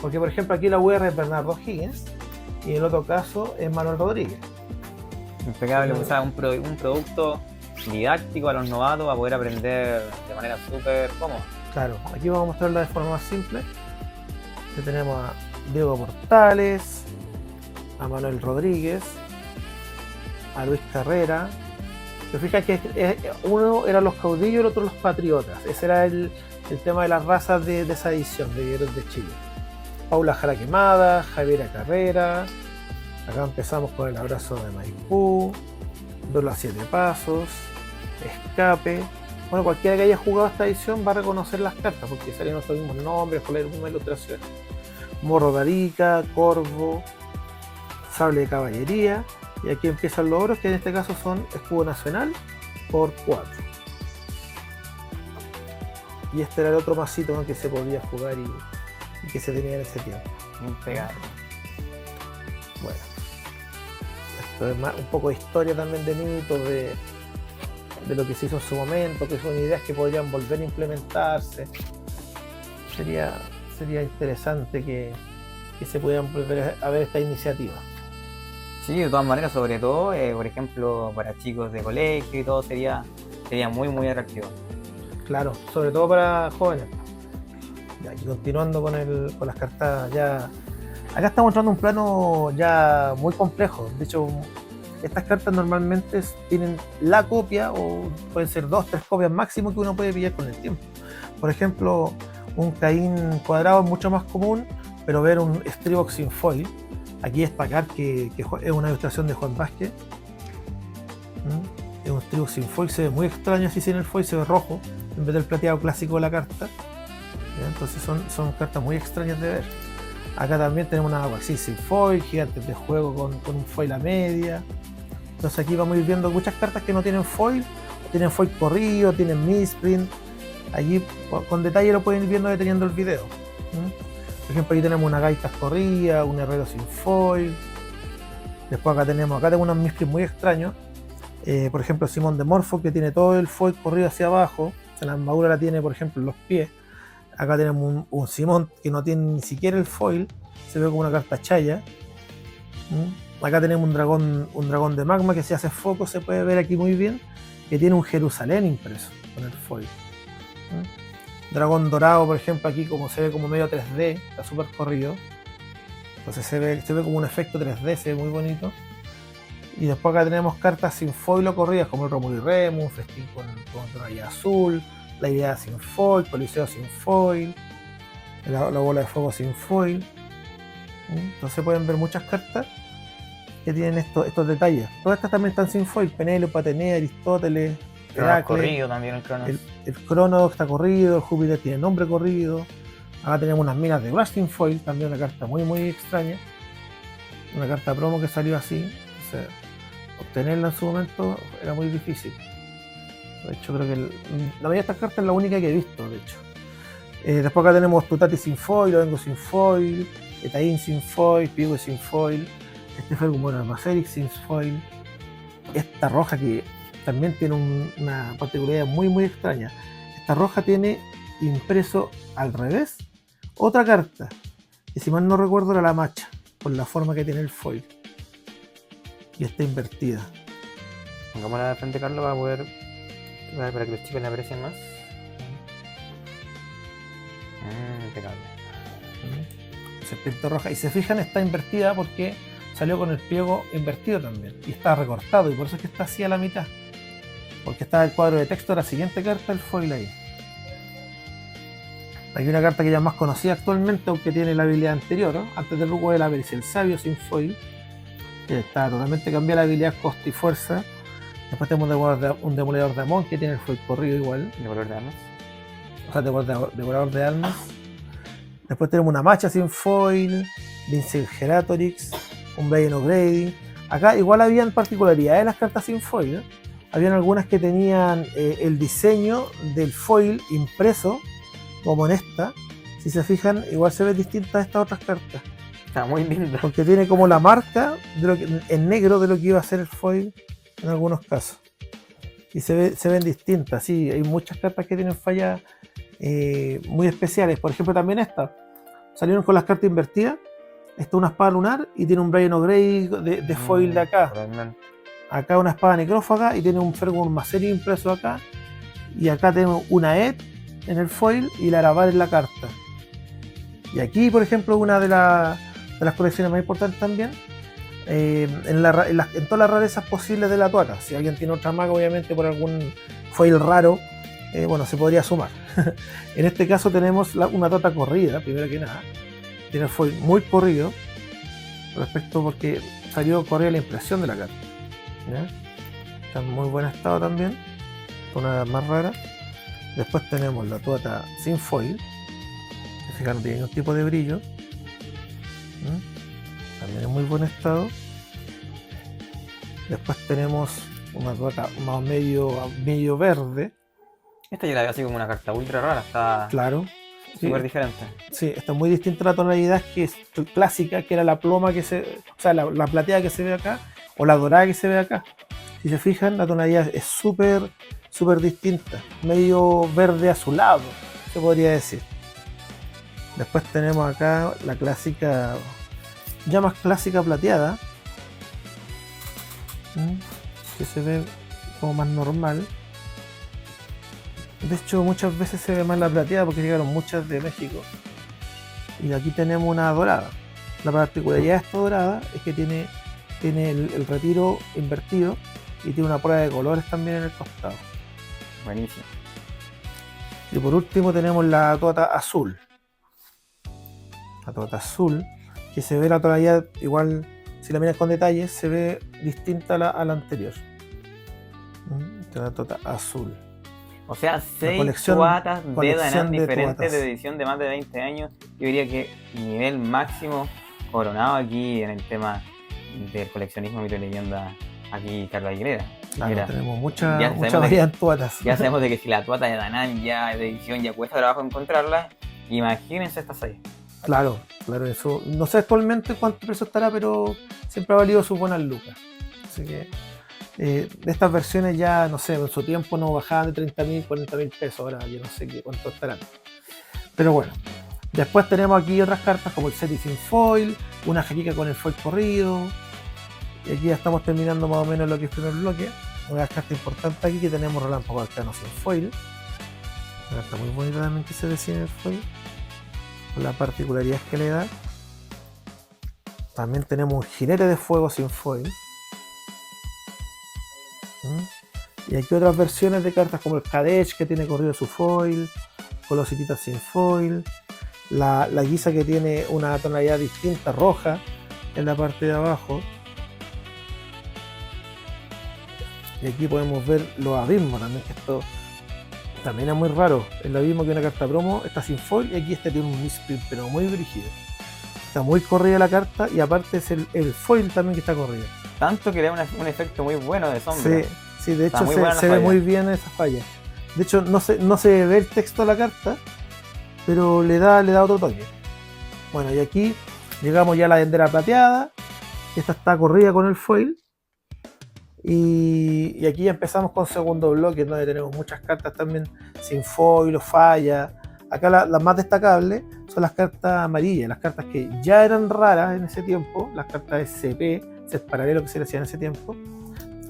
Porque por ejemplo aquí la UR es Bernardo Higgins y en el otro caso es Manuel Rodríguez.
Impecable, o sea, un producto didáctico a los novatos a poder aprender de manera súper cómoda.
Claro, aquí vamos a mostrarla de forma más simple. Aquí tenemos a Diego Portales, a Manuel Rodríguez, a Luis Carrera. Se fijan que uno era los caudillos y el otro los patriotas. Ese era el tema de las razas de esa edición de Guerreros de Chile. Paula Jara Quemada, Javiera Carrera. Acá empezamos con el abrazo de Maipú, Duelo a 7 pasos, Escape. Bueno, cualquiera que haya jugado esta edición va a reconocer las cartas porque salen los mismos nombres, con la misma ilustración. Morro de Arica, Corvo, Sable de Caballería. Y aquí empiezan los oros, que en este caso son escudo nacional por 4. Y este era el otro masito con que se podía jugar y que se tenía en ese tiempo.
Impecable.
Bueno, esto es más, un poco de historia también de mitos, de lo que se hizo en su momento, que son ideas que podrían volver a implementarse. Sería interesante que se pudieran volver a ver esta iniciativa.
Sí, de todas maneras, sobre todo, por ejemplo, para chicos de colegio y todo, sería muy, muy atractivo.
Claro, sobre todo para jóvenes. Ya, y continuando con las cartas ya... Acá estamos entrando en un plano ya muy complejo. De hecho, estas cartas normalmente tienen la copia o pueden ser 2, 3 copias máximo que uno puede pillar con el tiempo. Por ejemplo, un Caín cuadrado es mucho más común, pero ver un Stribox sin foil. Aquí destacar que es una ilustración de Juan Vázquez. Es un Stribox sin foil, se ve muy extraño así sin el foil, se ve rojo en vez del plateado clásico de la carta. Entonces son cartas muy extrañas de ver. Acá también tenemos una Waxil sin foil, gigantes de juego con un foil a media. Entonces aquí vamos a ir viendo muchas cartas que no tienen foil corrido, tienen misprint. Allí con detalle lo pueden ir viendo deteniendo el video. Por ejemplo, aquí tenemos una Gaitas corrida, un Herrero sin foil. Después acá tengo unos misprint muy extraños. Por ejemplo, Simón de Morfo, que tiene todo el foil corrido hacia abajo. O sea, la armadura la tiene, por ejemplo, en los pies. Acá tenemos un Simón que no tiene ni siquiera el foil, se ve como una carta chaya. Acá tenemos un dragón de magma que si hace foco se puede ver aquí muy bien, que tiene un Jerusalén impreso con el foil. Dragón dorado, por ejemplo, aquí como se ve como medio 3D, está súper corrido. Entonces se ve como un efecto 3D, se ve muy bonito. Y después acá tenemos cartas sin foil o corridas como el Rómulo y Remus, Festín con Raya Azul, la idea sin foil, Coliseo sin foil, la bola de fuego sin foil. Entonces pueden ver muchas cartas que tienen estos detalles. Todas estas también están sin foil: Penélope, Atenea, Aristóteles,
corrido también el Cronos.
El Cronos está corrido, el Júpiter tiene nombre corrido. Acá tenemos unas minas de Glass sin foil, también una carta muy muy extraña. Una carta promo que salió así. Entonces, obtenerla en su momento era muy difícil. De hecho, creo que la mayoría de estas cartas es la única que he visto, de hecho. Después acá tenemos Tutati sin foil, Ovengo sin foil, Etaín sin foil, Pigo sin foil, este fue como el Macerix sin foil. Esta roja que también tiene una particularidad muy muy extraña. Esta roja tiene impreso al revés otra carta, que si mal no recuerdo era la macha, por la forma que tiene el foil. Y está invertida.
Pongámosla de frente, Carlos, para que los chicos la aprecien más. Impecable.
Serpiente roja. Y se fijan, está invertida porque salió con el pliego invertido también. Y está recortado. Y por eso es que está así a la mitad. Porque está el cuadro de texto de la siguiente carta, el foil ahí. Hay una carta que ya es más conocida actualmente, aunque tiene la habilidad anterior, ¿no? Antes del Rugo de la Pericia, el Sabio sin foil. Que está totalmente cambiada la habilidad, coste y fuerza. Después tenemos un demoledor de Amon que tiene el foil corrido igual.
¿Demoledor de armas?
o sea, devorador de almas. Después tenemos una Macha sin foil, Vincent Geratorix, un Brian O'Grady. Acá igual habían particularidades de las cartas sin foil, ¿eh? Habían algunas que tenían el diseño del foil impreso, como en esta. Si se fijan, igual se ve distinta a estas otras cartas.
Está muy lindo.
Porque tiene como la marca de lo que, en negro de lo que iba a ser el foil en algunos casos. Y se ven distintas, sí. Hay muchas cartas que tienen fallas muy especiales. Por ejemplo, también esta. Salieron con las cartas invertidas. Esta es una espada lunar y tiene un Brian O'Grady de foil de acá.
Realmente.
Acá una espada necrófaga y tiene un Fergus Macerio impreso acá. Y acá tenemos una Ed en el foil y la Arabar en la carta. Y aquí, por ejemplo, una de las colecciones más importantes también, en todas las rarezas posibles de la Tuata. Si alguien tiene otra maga, obviamente por algún foil raro, bueno, se podría sumar. En este caso tenemos una Tuata corrida, primero que nada. Tiene el foil muy corrido, respecto porque salió corrida la impresión de la carta. ¿Ya? Está en muy buen estado también, una de las más raras. Después tenemos la Tuata sin foil. Fijaron, tiene un tipo de brillo. También en muy buen estado. Después tenemos una Tuata más medio verde.
Esta yo la veo así como una carta ultra rara, está
Claro.
súper
Sí,
diferente.
sí, está muy distinta a la tonalidad que es clásica, que era la ploma que o sea, la plateada que se ve acá, o la dorada que se ve acá. Si se fijan, la tonalidad es súper distinta. Medio verde azulado, se podría decir. Después tenemos acá la clásica, ya más clásica plateada, que se ve como más normal. De hecho, muchas veces se ve más la plateada porque llegaron muchas de México. Y aquí tenemos una dorada. La particularidad de esta dorada es que tiene el retiro invertido y tiene una prueba de colores también en el costado.
Buenísimo.
Y por último tenemos la Tuata azul. La Tuata azul, que se ve la tonalidad igual, si la miras con detalles, se ve distinta a la anterior. Esta es la Tuata azul.
O sea, 6 tuatas de Danán diferentes
tuatas.
de edición de más de 20 años. Yo diría que nivel máximo coronado aquí en el tema del coleccionismo, mito y leyenda, aquí Carlos Aguilera.
Claro,
Mira,
tenemos
ya
mucha
sabemos
variedad en tuatas.
Ya sabemos de que si la tuata de Danán ya de edición ya cuesta trabajo encontrarla, imagínense estas 6.
Claro, eso. No sé actualmente cuánto precio estará, pero siempre ha valido sus buenas lucas. Así que de estas versiones ya, no sé, en su tiempo no bajaban de 30.000, 40.000 pesos. Ahora yo no sé cuánto estarán. Pero bueno, después tenemos aquí otras cartas como el Seti sin foil, una jaquica con el foil corrido. Y aquí ya estamos terminando más o menos lo que es el primer bloque. Una carta importante aquí que tenemos Relámpago Arcano sin foil. Una carta muy bonita también que se ve sin el foil. Con la particularidad que le da. También tenemos un Jinete de Fuego sin foil. Y aquí otras versiones de cartas como el Kadech que tiene corrido su foil. Colosititas sin foil. La guisa que tiene una tonalidad distinta, roja, en la parte de abajo. Y aquí podemos ver los abismos también, que esto también es muy raro. El abismo que una carta promo está sin foil y aquí este tiene un misprint pero muy brígido. Está muy corrida la carta y aparte es el foil también que está corrido.
Tanto que le da un efecto muy bueno de sombra.
Sí, de hecho se ve muy bien esa falla. De hecho no se ve el texto de la carta, pero le da otro toque. Bueno, y aquí llegamos ya a la Dendera plateada. Esta está corrida con el foil. Y aquí ya empezamos con segundo bloque, donde tenemos muchas cartas también sin foil o falla. Acá las más destacables son las cartas amarillas, las cartas que ya eran raras en ese tiempo, las cartas SP, set paralelo que se le hacía en ese tiempo,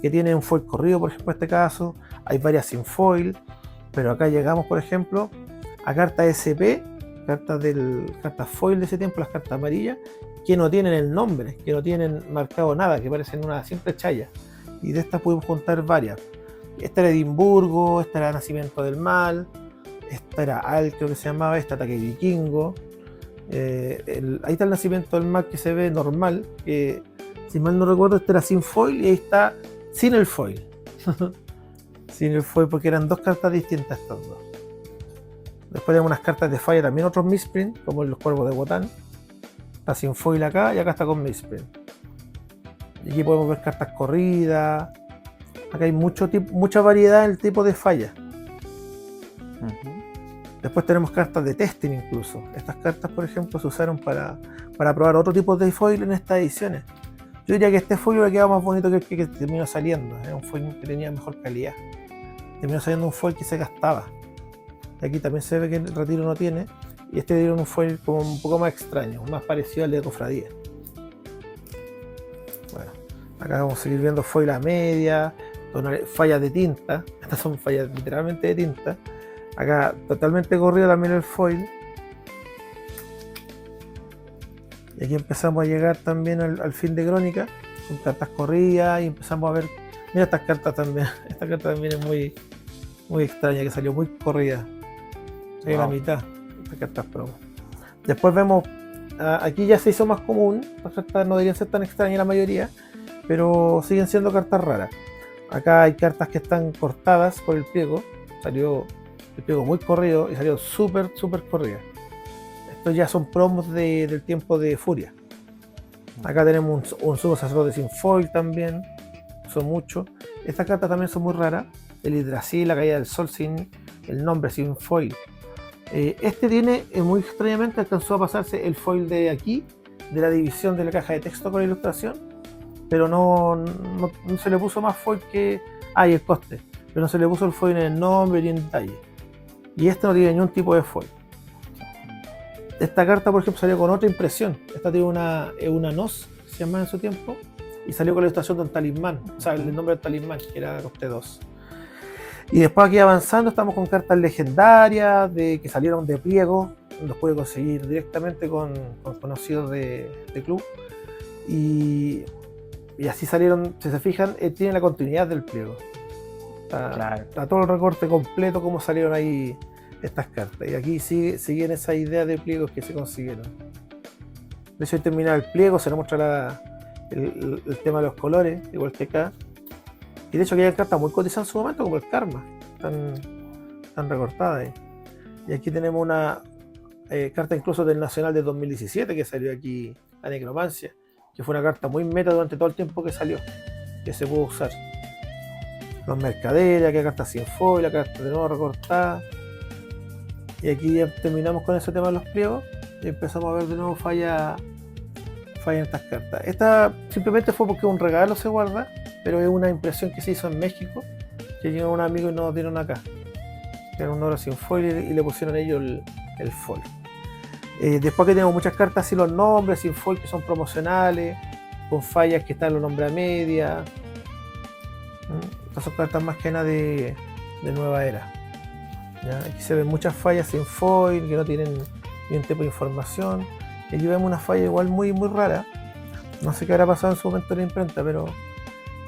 que tienen un foil corrido, por ejemplo, en este caso. Hay varias sin foil, pero acá llegamos, por ejemplo, a cartas SP, cartas foil de ese tiempo, las cartas amarillas, que no tienen el nombre, que no tienen marcado nada, que parecen una simple chaya. Y de estas pudimos contar varias. Esta era Edimburgo, esta era Nacimiento del Mal, esta era Al, creo que se llamaba, esta Ataque Vikingo. Ahí está el Nacimiento del Mal que se ve normal, que si mal no recuerdo este era sin foil y ahí está sin el foil. Sin el foil porque eran dos cartas distintas estas dos. Después tenemos unas cartas de falla, también otros misprint, como los cuervos de Wotan. Está sin foil acá y acá está con misprint. Y aquí podemos ver cartas corridas. Acá hay mucha variedad en el tipo de falla. Después tenemos cartas de testing incluso. Estas cartas, por ejemplo, se usaron para probar otro tipo de foil en estas ediciones. Yo diría que este foil le quedaba más bonito que el que terminó saliendo. Era un foil que tenía mejor calidad. Terminó saliendo un foil que se gastaba. Aquí también se ve que el retiro no tiene. Y este dieron un foil como un poco más extraño, más parecido al de cofradía. Bueno, acá vamos a seguir viendo foil a media, fallas de tinta. Estas son fallas literalmente de tinta. Acá totalmente corrido también el foil. Y aquí empezamos a llegar también al fin de crónica, con cartas corridas, y empezamos a ver. Mira estas cartas también. Esta carta también es muy extraña, que salió muy corrida. Salió la mitad. Estas cartas promo. Después vemos. Aquí ya se hizo más común. Las cartas no deberían ser tan extrañas la mayoría, pero siguen siendo cartas raras. Acá hay cartas que están cortadas por el pliego. Salió el pliego muy corrido y salió súper corrida. Estos ya son promos del tiempo de Furia. Acá tenemos un sumo sacerdote sin foil también. Son muchos. Estas cartas también son muy raras. El Yggdrasil, la caída del sol sin el nombre, sin foil. Este tiene, muy extrañamente, alcanzó a pasarse el foil de aquí, de la división de la caja de texto con la ilustración, pero no se le puso más foil que... y el coste. Pero no se le puso el foil en el nombre ni en detalle. Y este no tiene ningún tipo de foil. Esta carta, por ejemplo, salió con otra impresión. Esta tiene una NOS, se llama en su tiempo, y salió con la ilustración de un talismán, o sea, el nombre del talismán, que era coste 2. Y después aquí avanzando estamos con cartas legendarias que salieron de pliego, los puede conseguir directamente con conocidos de club. Y así salieron, si se fijan, tiene la continuidad del pliego. Está todo el recorte completo, como salieron ahí estas cartas. Y aquí siguen esa idea de pliegos que se consiguieron. De hecho, al terminar el pliego se nos muestra el tema de los colores, igual que acá. Y de hecho, aquí hay cartas muy cotizadas en su momento, como el Karma, están recortadas. Y aquí tenemos una carta incluso del Nacional de 2017 que salió aquí, la Necromancia, que fue una carta muy meta durante todo el tiempo que salió, que se pudo usar. Los mercaderes, aquí hay cartas sin foil, la carta de nuevo recortada. Y aquí ya terminamos con ese tema de los pliegos y empezamos a ver de nuevo falla en estas cartas. Esta simplemente fue porque un regalo se guarda, pero es una impresión que se hizo en México, que llegó un amigo y nos dieron acá. Era un oro sin foil y le pusieron ellos el foil. Después que tenemos muchas cartas así, los nombres sin foil que son promocionales, con fallas que están los nombres a media. Estas son cartas más que nada de nueva era. ¿Ya? Aquí se ven muchas fallas sin foil que no tienen ni un tipo de información. Y aquí vemos una falla igual muy rara. No sé qué habrá pasado en su momento en la imprenta, pero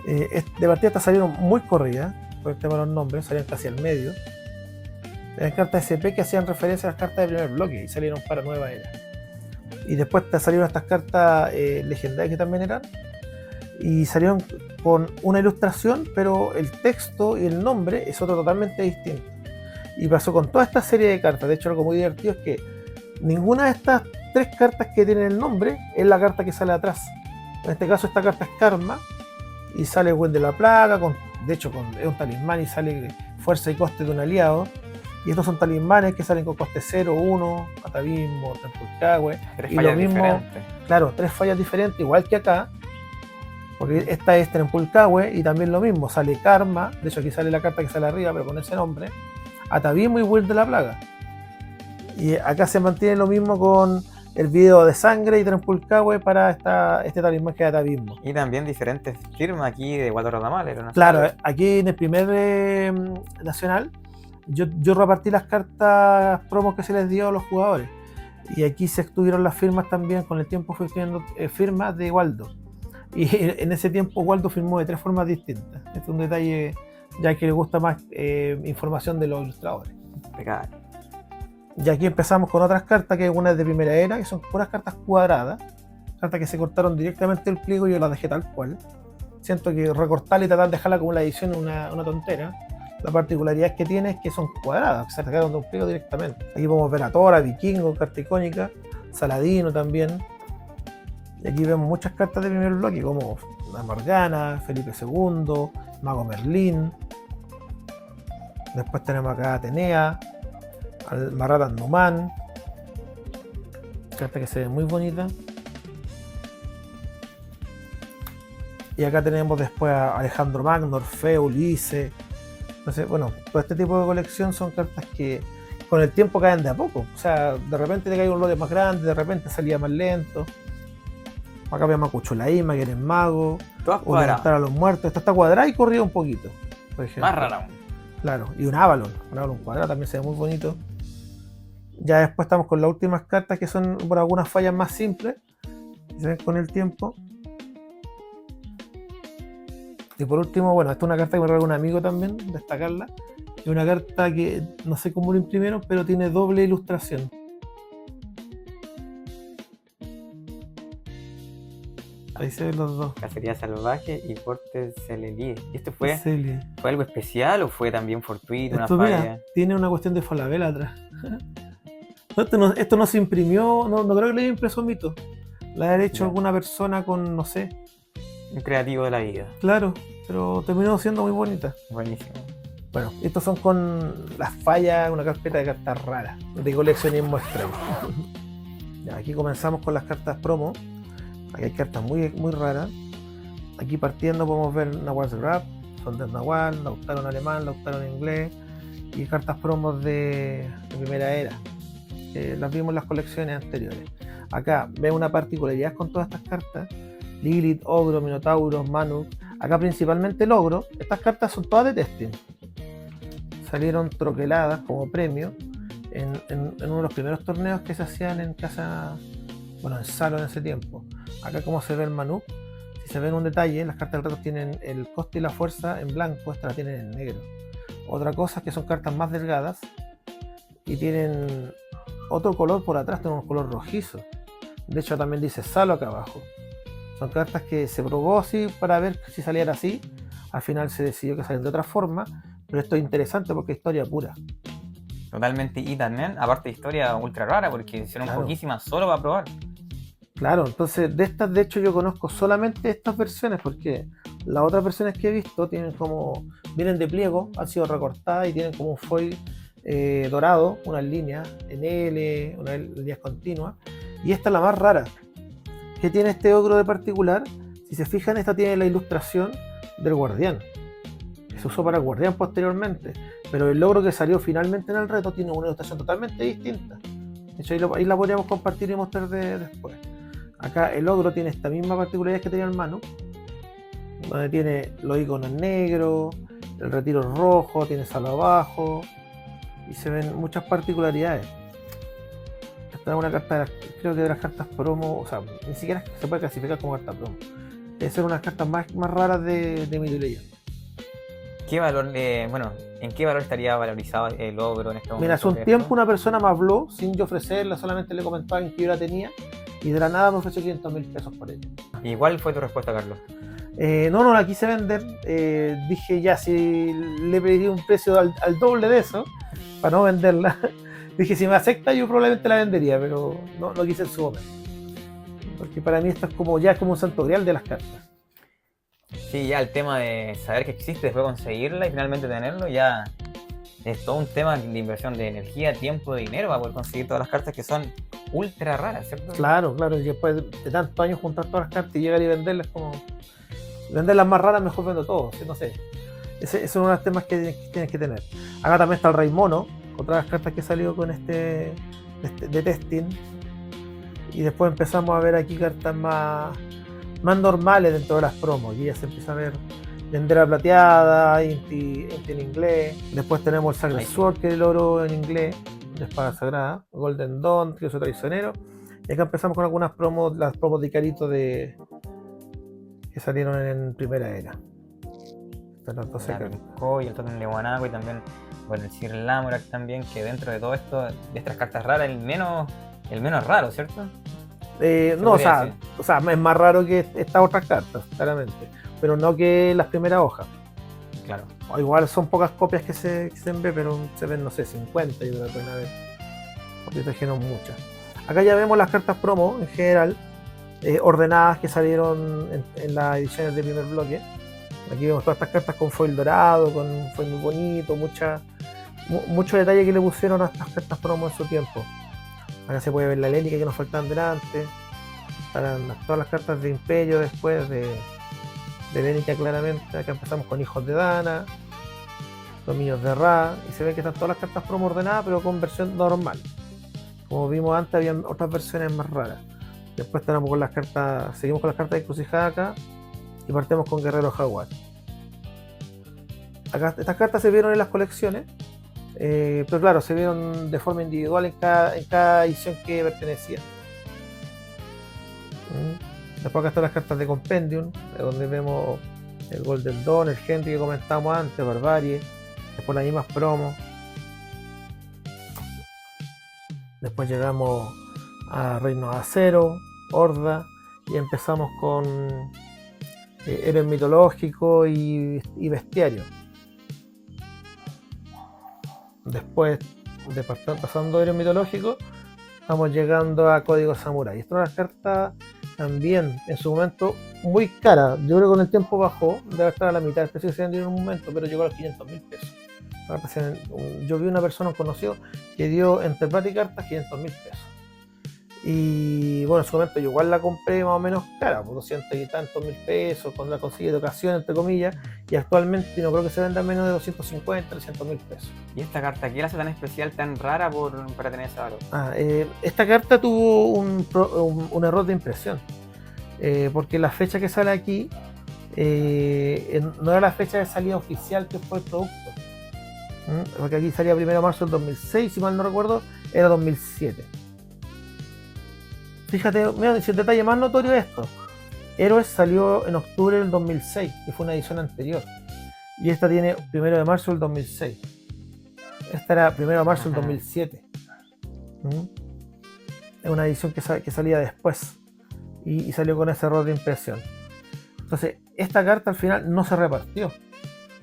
de partida estas salieron muy corridas por el tema de los nombres, salían casi al medio. Eran cartas SP que hacían referencia a las cartas de primer bloque y salieron para nueva era. Y después salieron estas cartas legendarias que también eran, y salieron con una ilustración, pero el texto y el nombre es otro totalmente distinto. Y pasó con toda esta serie de cartas. De hecho, algo muy divertido es que ninguna de estas tres cartas que tienen el nombre es la carta que sale atrás. En este caso, esta carta es Karma y sale Gwen de la Plaga, es un talismán y sale fuerza y coste de un aliado. Y estos son talismanes que salen con coste 0, 1, atavismo, Tempulcahue.
Tres
y
fallas
lo mismo,
diferentes.
claro, tres fallas diferentes, igual que acá. Porque esta es Tempulcahue y también lo mismo, sale Karma. De hecho, aquí sale la carta que sale arriba, pero con ese nombre. Atavismo y Will de la Plaga. Y acá se mantiene lo mismo con el video de sangre y Tempulcahue para este talismán que es atavismo.
Y también diferentes firmas aquí de Waldo Rodamales. ¿No?
Claro, aquí en el primer nacional yo repartí las cartas promos que se les dio a los jugadores. Y aquí se estuvieron las firmas también, con el tiempo fui escribiendo firmas de Waldo. Y en ese tiempo Waldo firmó de 3 formas distintas. Este es un detalle ya que le gusta más información de los ilustradores.
Pecado.
Y aquí empezamos con otras cartas, que una es de primera era, que son puras cartas cuadradas, cartas que se cortaron directamente del pliego y yo las dejé tal cual. Siento que recortarla y tratar de dejarla como la edición es una tontera. La particularidad que tiene es que son cuadradas, que se sacaron de un pliego directamente. Aquí podemos ver a Tora, Vikingo, carta icónica, Saladino también. Y aquí vemos muchas cartas de primer bloque, como la Morgana, Felipe II, Mago Merlín. Después tenemos acá a Atenea, al Marat Numan. Carta que se ve muy bonita. Y acá tenemos después a Alejandro Magno, Orfeo, Ulises. Entonces, bueno, todo este tipo de colección son cartas que con el tiempo caen de a poco. O sea, de repente te cae un lote más grande, de repente salía más lento. Acá vemos a Cuchulaíma, que eres mago.
Todas
Orientar
cuadradas.
a los muertos. Esta está cuadrada y corría un poquito, por ejemplo.
Más rara aún.
Claro, y un Avalon cuadrado también se ve muy bonito. Ya después estamos con las últimas cartas que son por algunas fallas más simples, que se ven con el tiempo. Y por último, bueno, esta es una carta que me regaló un amigo también, destacarla. Es una carta que no sé cómo lo imprimieron, pero tiene doble ilustración. Ahí se ven los dos.
Cacería salvaje y Portes Celelie. ¿Y esto fue
Celia.
algo especial o fue también fortuito, una
Esto, mira,
falla?
tiene una cuestión de Falabella atrás. No, esto no se imprimió, no creo que lo haya impreso Mito. La haya hecho
Ya.
alguna persona con, no sé,
Un creativo de la vida.
claro, pero terminó siendo muy bonita.
Buenísimo.
Bueno, estos son con las fallas, una carpeta de cartas raras, de coleccionismo extremo. Ya, aquí comenzamos con las cartas promo. Aquí hay cartas muy, muy raras. Aquí partiendo podemos ver Nahual's Grab, Soldat Nahual, Lautaro en alemán, Lautaro en inglés y cartas promos de primera era. Las vimos en las colecciones anteriores. Acá veo una particularidad con todas estas cartas. Lilith, Ogro, Minotauros, Manuk. Acá principalmente el Ogro. Estas cartas son todas de testing. Salieron troqueladas como premio en uno de los primeros torneos que se hacían en casa, bueno, en Salo en ese tiempo. Acá como se ve el Manuk, si se ve en un detalle, las cartas del reto tienen el coste y la fuerza en blanco, esta la tienen en negro. Otra cosa es que son cartas más delgadas y tienen otro color por atrás, tienen un color rojizo. De hecho también dice Salo acá abajo. Son cartas que se probó así para ver si salían así. Al final se decidió que salían de otra forma, pero esto es interesante porque es historia pura.
Totalmente. Y también, aparte de historia ultra rara, porque hicieron
Claro.
poquísimas solo para probar.
Claro, entonces de estas de hecho yo conozco solamente estas versiones porque las otras versiones que he visto tienen como, vienen de pliego, han sido recortadas y tienen como un foil dorado, unas líneas en L, unas líneas continuas, y esta es la más rara. ¿Qué tiene este ogro de particular? Si se fijan, esta tiene la ilustración del guardián, que se usó para el guardián posteriormente, pero el logro que salió finalmente en el reto tiene una ilustración totalmente distinta. De hecho ahí la podríamos compartir y mostrar después. Acá el ogro tiene esta misma particularidad que tenía el Manu, donde tiene los iconos negros, el retiro rojo, tiene Salo abajo, y se ven muchas particularidades. Esta es una carta, creo que de las cartas promo, o sea, ni siquiera se puede clasificar como carta promo. Debe ser unas cartas más raras de Mito y Leyenda.
¿Qué valor bueno, en qué valor estaría valorizado el logro en este momento?
Mira, hace un
de
tiempo
esto?
una persona me habló sin yo ofrecerla, solamente le comentaba en que yo la tenía, y de la nada me ofreció 500.000 pesos por ella.
¿Y cuál fue tu respuesta, Carlos?
No la quise vender. Dije ya, si le pedí un precio al doble de eso, para no venderla, dije si me acepta yo probablemente la vendería, pero no quise en su momento. Porque para mí esto es como un santo grial de las cartas.
Sí, ya el tema de saber que existe, después conseguirla y finalmente tenerlo, ya es todo un tema de inversión de energía, tiempo, de dinero para poder conseguir todas las cartas que son ultra raras, ¿cierto?
Claro, y después de tantos años juntar todas las cartas y llegar y venderlas, como vender las más raras, mejor vendo todo, no sé. Ese es uno de los temas que tienes que tener. Acá también está el Rey Mono, otra de las cartas que salió con de testing. Y después empezamos a ver aquí cartas más normales dentro de las promos. Y ya se empieza a ver Vendera Plateada, Inti en inglés. Después tenemos el Sacred Sword, que es el oro en inglés, de espada sagrada. Golden Dawn, Trioso Traicionero. Y acá empezamos con algunas promos, las promos de Icarito que salieron en primera era. Están las 12 cartas.
Y el Totem Leguanaco y también, bueno, el Sir Lamorak también, que dentro de todo esto, de estas cartas raras, el menos raro, ¿cierto?
No, o sea, es más raro que estas otras cartas, claramente, pero no que las primeras hojas.
Claro.
O igual son pocas copias que se ven, pero se ven, no sé, 50, yo creo que pueden haber. Porque trajeron muchas. Acá ya vemos las cartas promo en general, ordenadas, que salieron en las ediciones de primer bloque. Aquí vemos todas estas cartas con foil dorado, con foil muy bonito, mucho detalle que le pusieron a estas cartas promo en su tiempo. Acá se puede ver la Lénica que nos faltaban delante. Todas las cartas de Imperio después de Lénica claramente. Acá empezamos con Hijos de Dana, Dominios de Ra, y se ve que están todas las cartas promo ordenadas, pero con versión normal. Como vimos antes, había otras versiones más raras. Después seguimos con las cartas de encrucijada acá, y partimos con Guerrero Jaguar. Acá estas cartas se vieron en las colecciones, pero claro, se vieron de forma individual en cada edición que pertenecía. Después acá están las cartas de Compendium, donde vemos el Golden Dawn, el Henry que comentamos antes, Barbarie, después las mismas promos. Después llegamos a Reinos de Acero, Horda, y empezamos con Héroes Mitológicos y Bestiario. Después, pasando Héroes Mitológicos, estamos llegando a Código Samurai. Esta es una carta también, en su momento, muy cara. Yo creo que con el tiempo bajó, debe estar a la mitad del precio que se vendió en un momento, pero llegó a los 500.000 pesos. Yo vi una persona, un conocido, que dio entre plata y cartas 500.000 pesos. Y bueno, en su momento yo igual la compré más o menos cara, por 200 y tantos mil pesos, cuando la conseguí de ocasión, entre comillas, y actualmente no creo que se venda menos de 250, 300.000 pesos.
¿Y esta carta qué la hace tan especial, tan rara para tener ese valor?
Esta carta tuvo un error de impresión, porque la fecha que sale aquí no era la fecha de salida oficial que fue el producto. Porque aquí salía 1 de marzo del 2006, si mal no recuerdo, era 2007. Fíjate, mira, si el detalle más notorio es esto. Héroes salió en octubre del 2006, que fue una edición anterior. Y esta tiene 1 de marzo del 2006. Esta era 1 de marzo del 2007. Es una edición que salía después. Y salió con ese error de impresión. Entonces, esta carta al final no se repartió.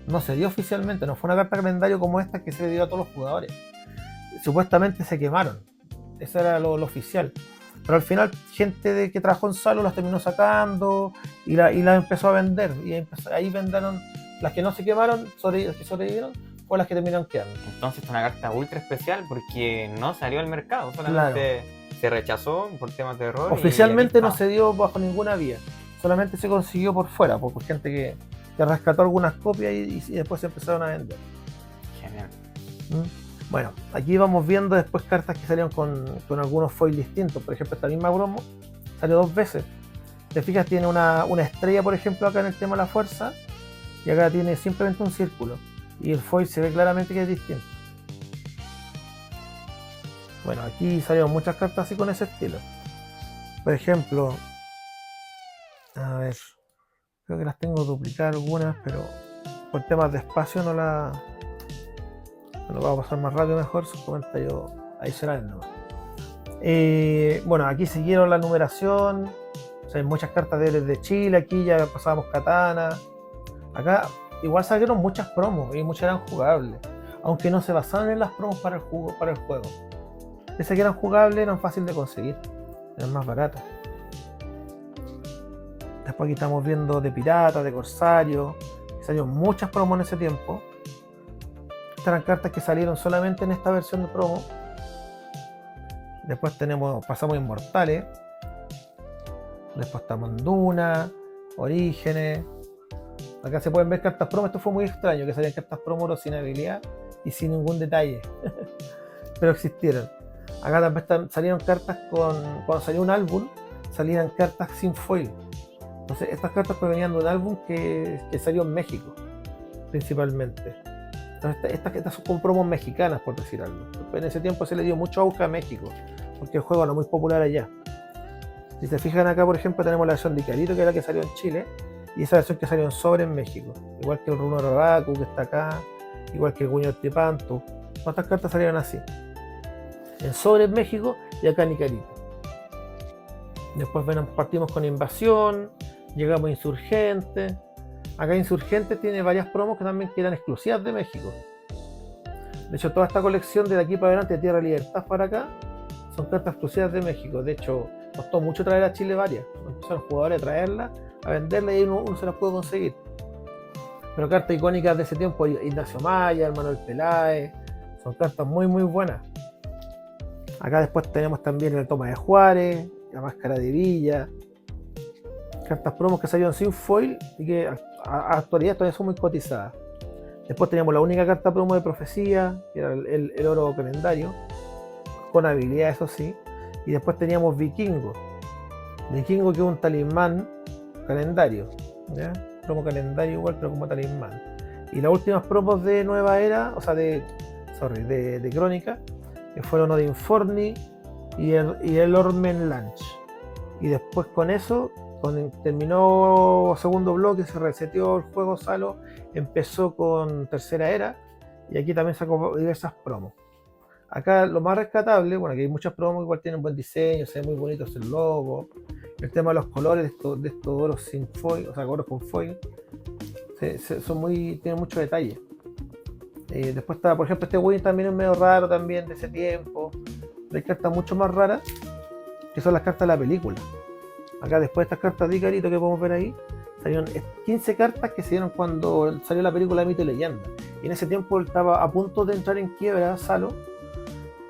No se dio oficialmente. No fue una carta calendario como esta que se dio a todos los jugadores. Supuestamente se quemaron. Eso era lo oficial. Pero al final, gente que trabajó en Salo las terminó sacando y las empezó a vender. Y ahí vendieron las que no se quemaron, las que sobrevivieron, o las que terminaron quedando.
Entonces es una carta ultra especial porque no salió al mercado, solamente se rechazó por temas de error.
Oficialmente no se dio bajo ninguna vía, solamente se consiguió por fuera, por gente que rescató algunas copias y después se empezaron a vender.
Genial.
Bueno, aquí vamos viendo después cartas que salieron con algunos foils distintos. Por ejemplo, esta misma promo salió 2 veces. Te fijas, tiene una estrella, por ejemplo, acá en el tema de la fuerza, y acá tiene simplemente un círculo. Y el foil se ve claramente que es distinto. Bueno, aquí salieron muchas cartas así con ese estilo. Por ejemplo, a ver, creo que las tengo duplicadas algunas, pero por temas de espacio no las... Lo vamos a pasar más rápido mejor, sus comentarios adicionales nomás. Bueno, aquí siguieron la numeración. O sea, hay muchas cartas de Chile, aquí ya pasábamos Katana. Acá igual salieron muchas promos y muchas eran jugables, aunque no se basaban en las promos para el juego. Esas que eran jugables eran fáciles de conseguir, eran más baratas. Después aquí estamos viendo de pirata, de corsario. Salieron muchas promos en ese tiempo. Eran cartas que salieron solamente en esta versión de promo. Después pasamos Inmortales. Después estamos en Duna, Orígenes. Acá se pueden ver cartas promo. Esto fue muy extraño, que salían cartas promo sin habilidad y sin ningún detalle. Pero existieron. Acá también salieron cartas cuando salió un álbum, salían cartas sin foil. Entonces estas cartas provenían de un álbum que salió en México, principalmente. Estas son promos mexicanas, por decir algo. En ese tiempo se le dio mucho auge a México, porque el juego era muy popular allá. Si se fijan acá, por ejemplo, tenemos la versión de Icarito, que es la que salió en Chile, y esa versión que salió en sobre en México. Igual que el Runo Raraku, que está acá, igual que el Guño Tripanto. Todas estas cartas salieron así. En sobre en México y acá en Icarito. Después partimos con Invasión, llegamos a Insurgente. Acá Insurgentes tiene varias promos que también eran exclusivas de México. De hecho, toda esta colección de aquí para adelante, de Tierra Libertad para acá, son cartas exclusivas de México. De hecho, costó mucho traer a Chile varias. Empezaron jugadores a traerlas, a venderlas y uno se las puede conseguir. Pero cartas icónicas de ese tiempo, Ignacio Maya, Manuel Peláez, son cartas muy muy buenas. Acá después tenemos también el Toma de Juárez, la Máscara de Villa, cartas promos que salieron sin foil y que a actualidad todavía son muy cotizadas. Después teníamos la única carta promo de Profecía, que era el oro calendario, con habilidad eso sí. Y después teníamos Vikingo. Vikingo, que es un talismán calendario, ¿ya? Promo calendario igual, pero como talismán. Y las últimas promos de Nueva Era, o sea, de Crónica, que fueron Odin Forni y el Ormen Lanch. Y después con eso, terminó segundo bloque, se reseteó el juego Salo, empezó con Tercera Era, y aquí también sacó diversas promos. Acá lo más rescatable, bueno, aquí hay muchas promos, igual tienen buen diseño, se ven muy bonitos el logo, el tema de los colores de estos oros sin foil, o sea, oros con foil, tienen mucho detalle. Después está, por ejemplo, este win también es medio raro también de ese tiempo. Hay cartas mucho más raras, que son las cartas de la película. Acá después de estas cartas de Icarito que podemos ver ahí, salieron 15 cartas que se dieron cuando salió la película de Mito y Leyenda. Y en ese tiempo estaba a punto de entrar en quiebra Salo.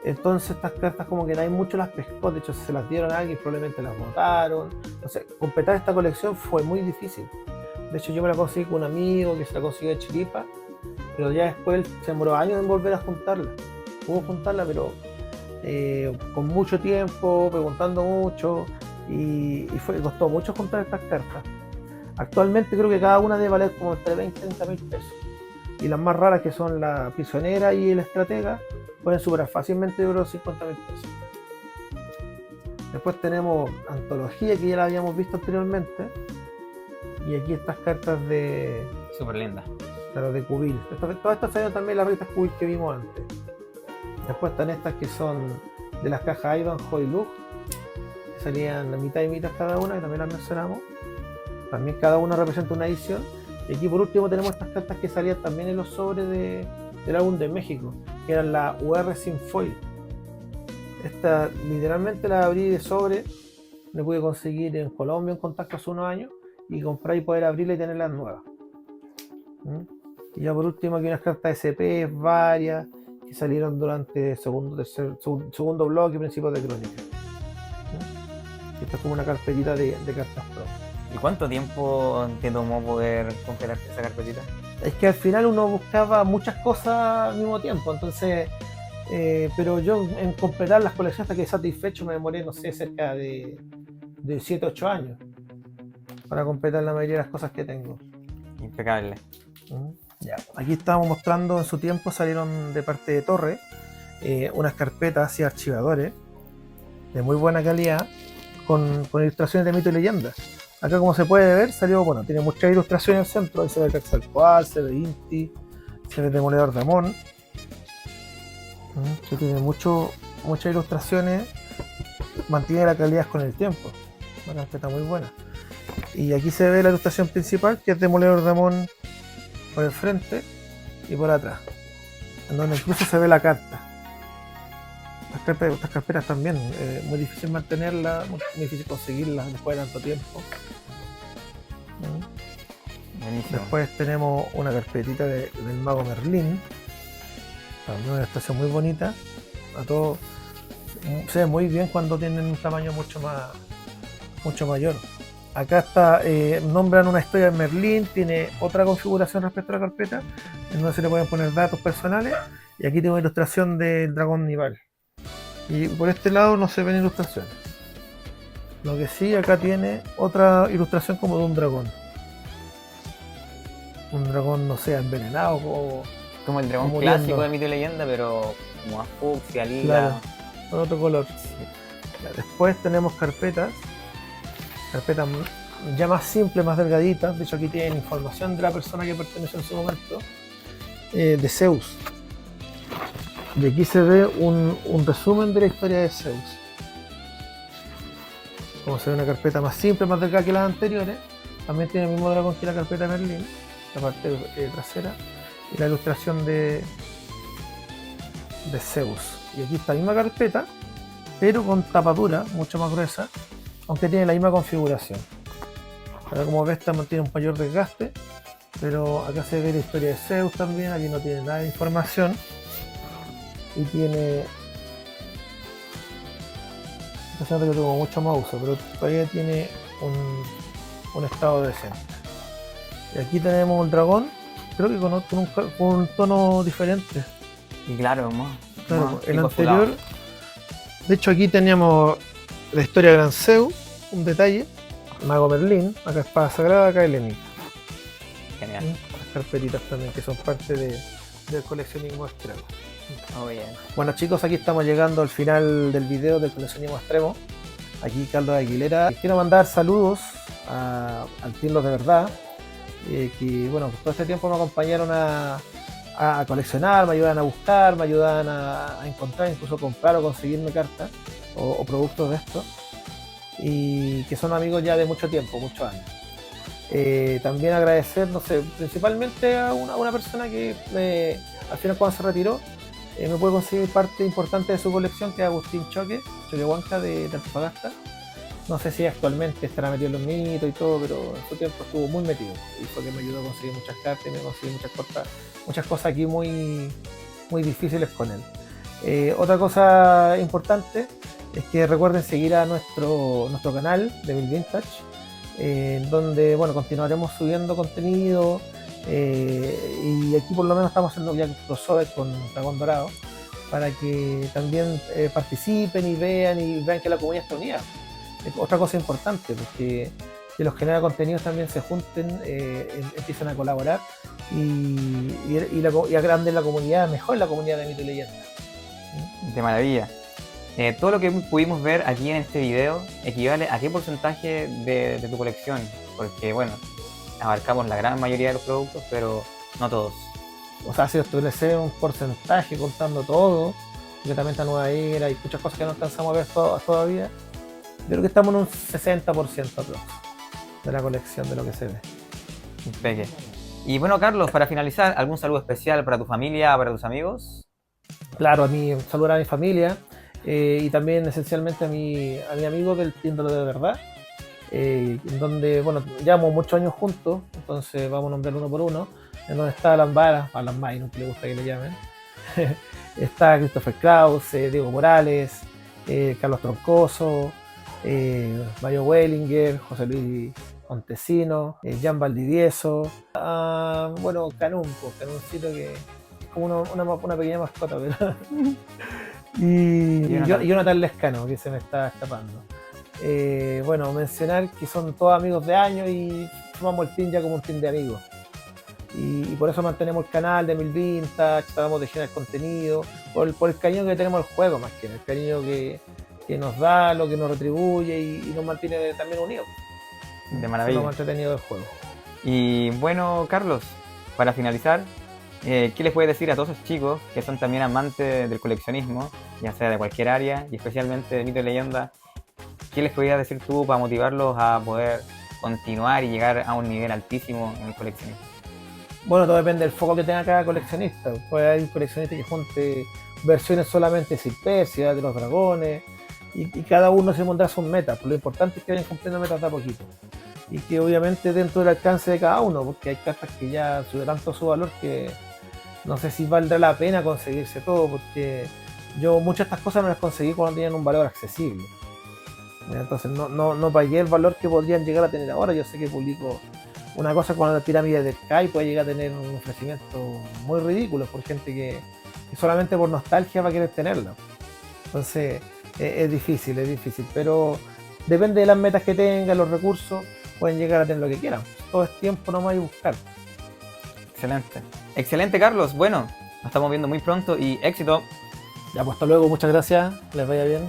Entonces estas cartas como que nadie mucho las pescó, de hecho se las dieron a alguien, probablemente las botaron. Entonces completar esta colección fue muy difícil. De hecho yo me la conseguí con un amigo que se la consiguió de Chiripa, pero ya después se demoró años en volver a juntarla. Pudo juntarla, pero con mucho tiempo, preguntando mucho, y costó mucho juntar estas cartas. Actualmente creo que cada una debe valer como entre 20 y 30 mil pesos. Y las más raras, que son la Prisionera y el Estratega, pueden superar fácilmente de los 50 mil pesos. Después tenemos Antología, que ya la habíamos visto anteriormente. Y aquí estas cartas de...
Súper linda.
Claro, de Cubil. Todas estas salieron también las revistas Cubil que vimos antes. Después están estas que son de las cajas Ivanhoe y Lug, que salían a mitad y mitad cada una, que también las mencionamos. También cada una representa una edición. Y aquí por último tenemos estas cartas que salían también en los sobres del álbum de México, que eran la UR sin foil. Esta literalmente la abrí de sobre, me pude conseguir en Colombia en contacto hace unos años, y comprar y poder abrirla y tenerlas nuevas. Y ya por último aquí unas cartas SP varias que salieron durante segundo bloque y principios de Crónica. Esta es como una carpetita de cartas pro.
¿Y cuánto tiempo te tomó poder completar esa carpetita?
Es que al final uno buscaba muchas cosas al mismo tiempo, entonces, pero yo en completar las colecciones hasta que satisfecho me demoré, no sé, cerca de 7-8 años para completar la mayoría de las cosas que tengo.
Impecable.
Ya. Aquí estábamos mostrando, en su tiempo salieron de parte de Torre unas carpetas y archivadores de muy buena calidad con ilustraciones de Mito y Leyenda. Acá, como se puede ver, salió, bueno, tiene muchas ilustraciones en el centro. Ahí se ve Quetzalcóatl, se ve Inti, se ve Demoledor de Amón, que tiene muchas ilustraciones, mantiene la calidad con el tiempo. Una carpeta muy buena. Y aquí se ve la ilustración principal, que es Demoledor de Amón por el frente y por atrás, en donde incluso se ve la carta. Estas carpetas también, muy difícil mantenerlas, muy difícil conseguirlas después de tanto tiempo. Después tenemos una carpetita del Mago Merlín, también una ilustración muy bonita. A todo se ve muy bien cuando tienen un tamaño mucho mayor. Acá está, nombran una historia de Merlín, tiene otra configuración respecto a la carpeta, en donde se le pueden poner datos personales, y aquí tiene una ilustración del dragón Nival. Y por este lado no se ven ilustraciones. Lo que sí, acá tiene otra ilustración como de un dragón. Un dragón, no sé, envenenado o...
Como el dragón clásico de Mito y Leyenda, pero como a fucsia, lila.
Claro, con otro color. Sí. Después tenemos carpetas ya más simples, más delgaditas. De hecho aquí tienen información de la persona que perteneció en su momento, de Zeus. Y aquí se ve un resumen de la historia de Zeus. Como se ve, una carpeta más simple, más delgada que las anteriores, También tiene el mismo dragón que la carpeta Merlin, la parte trasera, y la ilustración de Zeus. Y aquí está la misma carpeta, pero con tapadura mucho más gruesa, aunque tiene la misma configuración. Ahora, como ves, tiene un mayor desgaste, pero acá se ve la historia de Zeus también. Aquí no tiene nada de información y tiene, que tuvo mucho más uso, pero todavía tiene un estado decente. Y aquí tenemos un dragón, creo que con un tono diferente.
Y claro,
claro, el anterior, de hecho aquí teníamos la historia de Gran Zeus, un detalle, Mago Merlín, acá Espada Sagrada, acá Helénica.
Genial.
Las carpetitas también, que son parte del coleccionismo extremo.
Oh, bien.
Bueno chicos, aquí estamos llegando al final del video del coleccionismo extremo. Aquí Carlos Aguilera. Quiero mandar saludos al Team Los de Verdad, que bueno, todo este tiempo me acompañaron a coleccionar, me ayudan a buscar, me ayudan a encontrar, incluso comprar o conseguirme cartas o productos de estos, y que son amigos ya de mucho tiempo, muchos años. También agradecer, no sé, principalmente a una persona que al final, cuando se retiró, me puede conseguir parte importante de su colección, que es Agustín Choquehuanca de Antofagasta. No sé si actualmente estará metido en los mitos y todo, pero en su tiempo estuvo muy metido y fue que me ayudó a conseguir muchas cartas y me conseguí muchas cosas aquí muy difíciles con él. Otra cosa importante es que recuerden seguir a nuestro canal de Bill Vintage, donde bueno, continuaremos subiendo contenido, y aquí por lo menos estamos haciendo ya crossover con Dragón Dorado para que también participen y vean que la comunidad está unida. Otra cosa importante, porque que los generadores de contenidos también se junten, empiezan a colaborar y agranden la comunidad, mejor la comunidad de Mito y Leyenda.
De maravilla. Todo lo que pudimos ver aquí en este video equivale a qué porcentaje de tu colección, porque bueno, abarcamos la gran mayoría de los productos, pero no todos.
O sea, si estuviese un porcentaje contando todo, porque también está Nueva Era y muchas cosas que no alcanzamos a ver todavía, yo creo que estamos en un 60% de la colección de lo que se ve.
Peque. Y bueno, Carlos, para finalizar, ¿algún saludo especial para tu familia, para tus amigos?
Claro, saludar a mi familia, y también esencialmente a mi amigo del Team de Verdad, en donde, bueno, llevamos muchos años juntos, entonces vamos a nombrar uno por uno, en donde está Alan May, no le gusta que le llamen, está Christopher Kraus, Diego Morales, Carlos Troncoso, Mario Wellinger, José Luis Montesino, Jan Valdivieso, bueno, Canuncito, que es como una pequeña mascota, pero y Jonathan Lescano, que se me está escapando. Bueno, mencionar que son todos amigos de años y formamos el team ya como un team de amigos. Y por eso mantenemos el canal de Mil Vintage, tratamos de generar contenido, por el cariño que tenemos al juego, más que el cariño que nos da, lo que nos retribuye y nos mantiene también unidos.
De maravilla.
Lo más entretenido del juego.
Y bueno, Carlos, para finalizar, ¿qué les puedes decir a todos esos chicos que son también amantes del coleccionismo, ya sea de cualquier área y especialmente de Mito y Leyenda? ¿Qué les podrías decir tú para motivarlos a poder continuar y llegar a un nivel altísimo en el coleccionismo?
Bueno, todo depende del foco que tenga cada coleccionista. Puede haber coleccionistas que junte versiones solamente de Sir Persia, de los dragones, y cada uno se pondrá sus metas. Pero lo importante es que vayan cumpliendo metas de a poquito. Y que obviamente dentro del alcance de cada uno, porque hay cartas que ya suben tanto su valor que no sé si valdrá la pena conseguirse todo, porque yo muchas de estas cosas no las conseguí cuando tenían un valor accesible. Entonces no pagué el valor que podrían llegar a tener ahora. Yo sé que publico una cosa cuando la pirámide del Sky puede llegar a tener un ofrecimiento muy ridículo por gente que solamente por nostalgia va a querer tenerla. Entonces es difícil, pero depende de las metas que tengan, los recursos, pueden llegar a tener lo que quieran. Todo es tiempo nomás y buscar.
Excelente. Excelente, Carlos. Bueno, nos estamos viendo muy pronto y éxito.
Ya, pues hasta luego, muchas gracias, les vaya bien.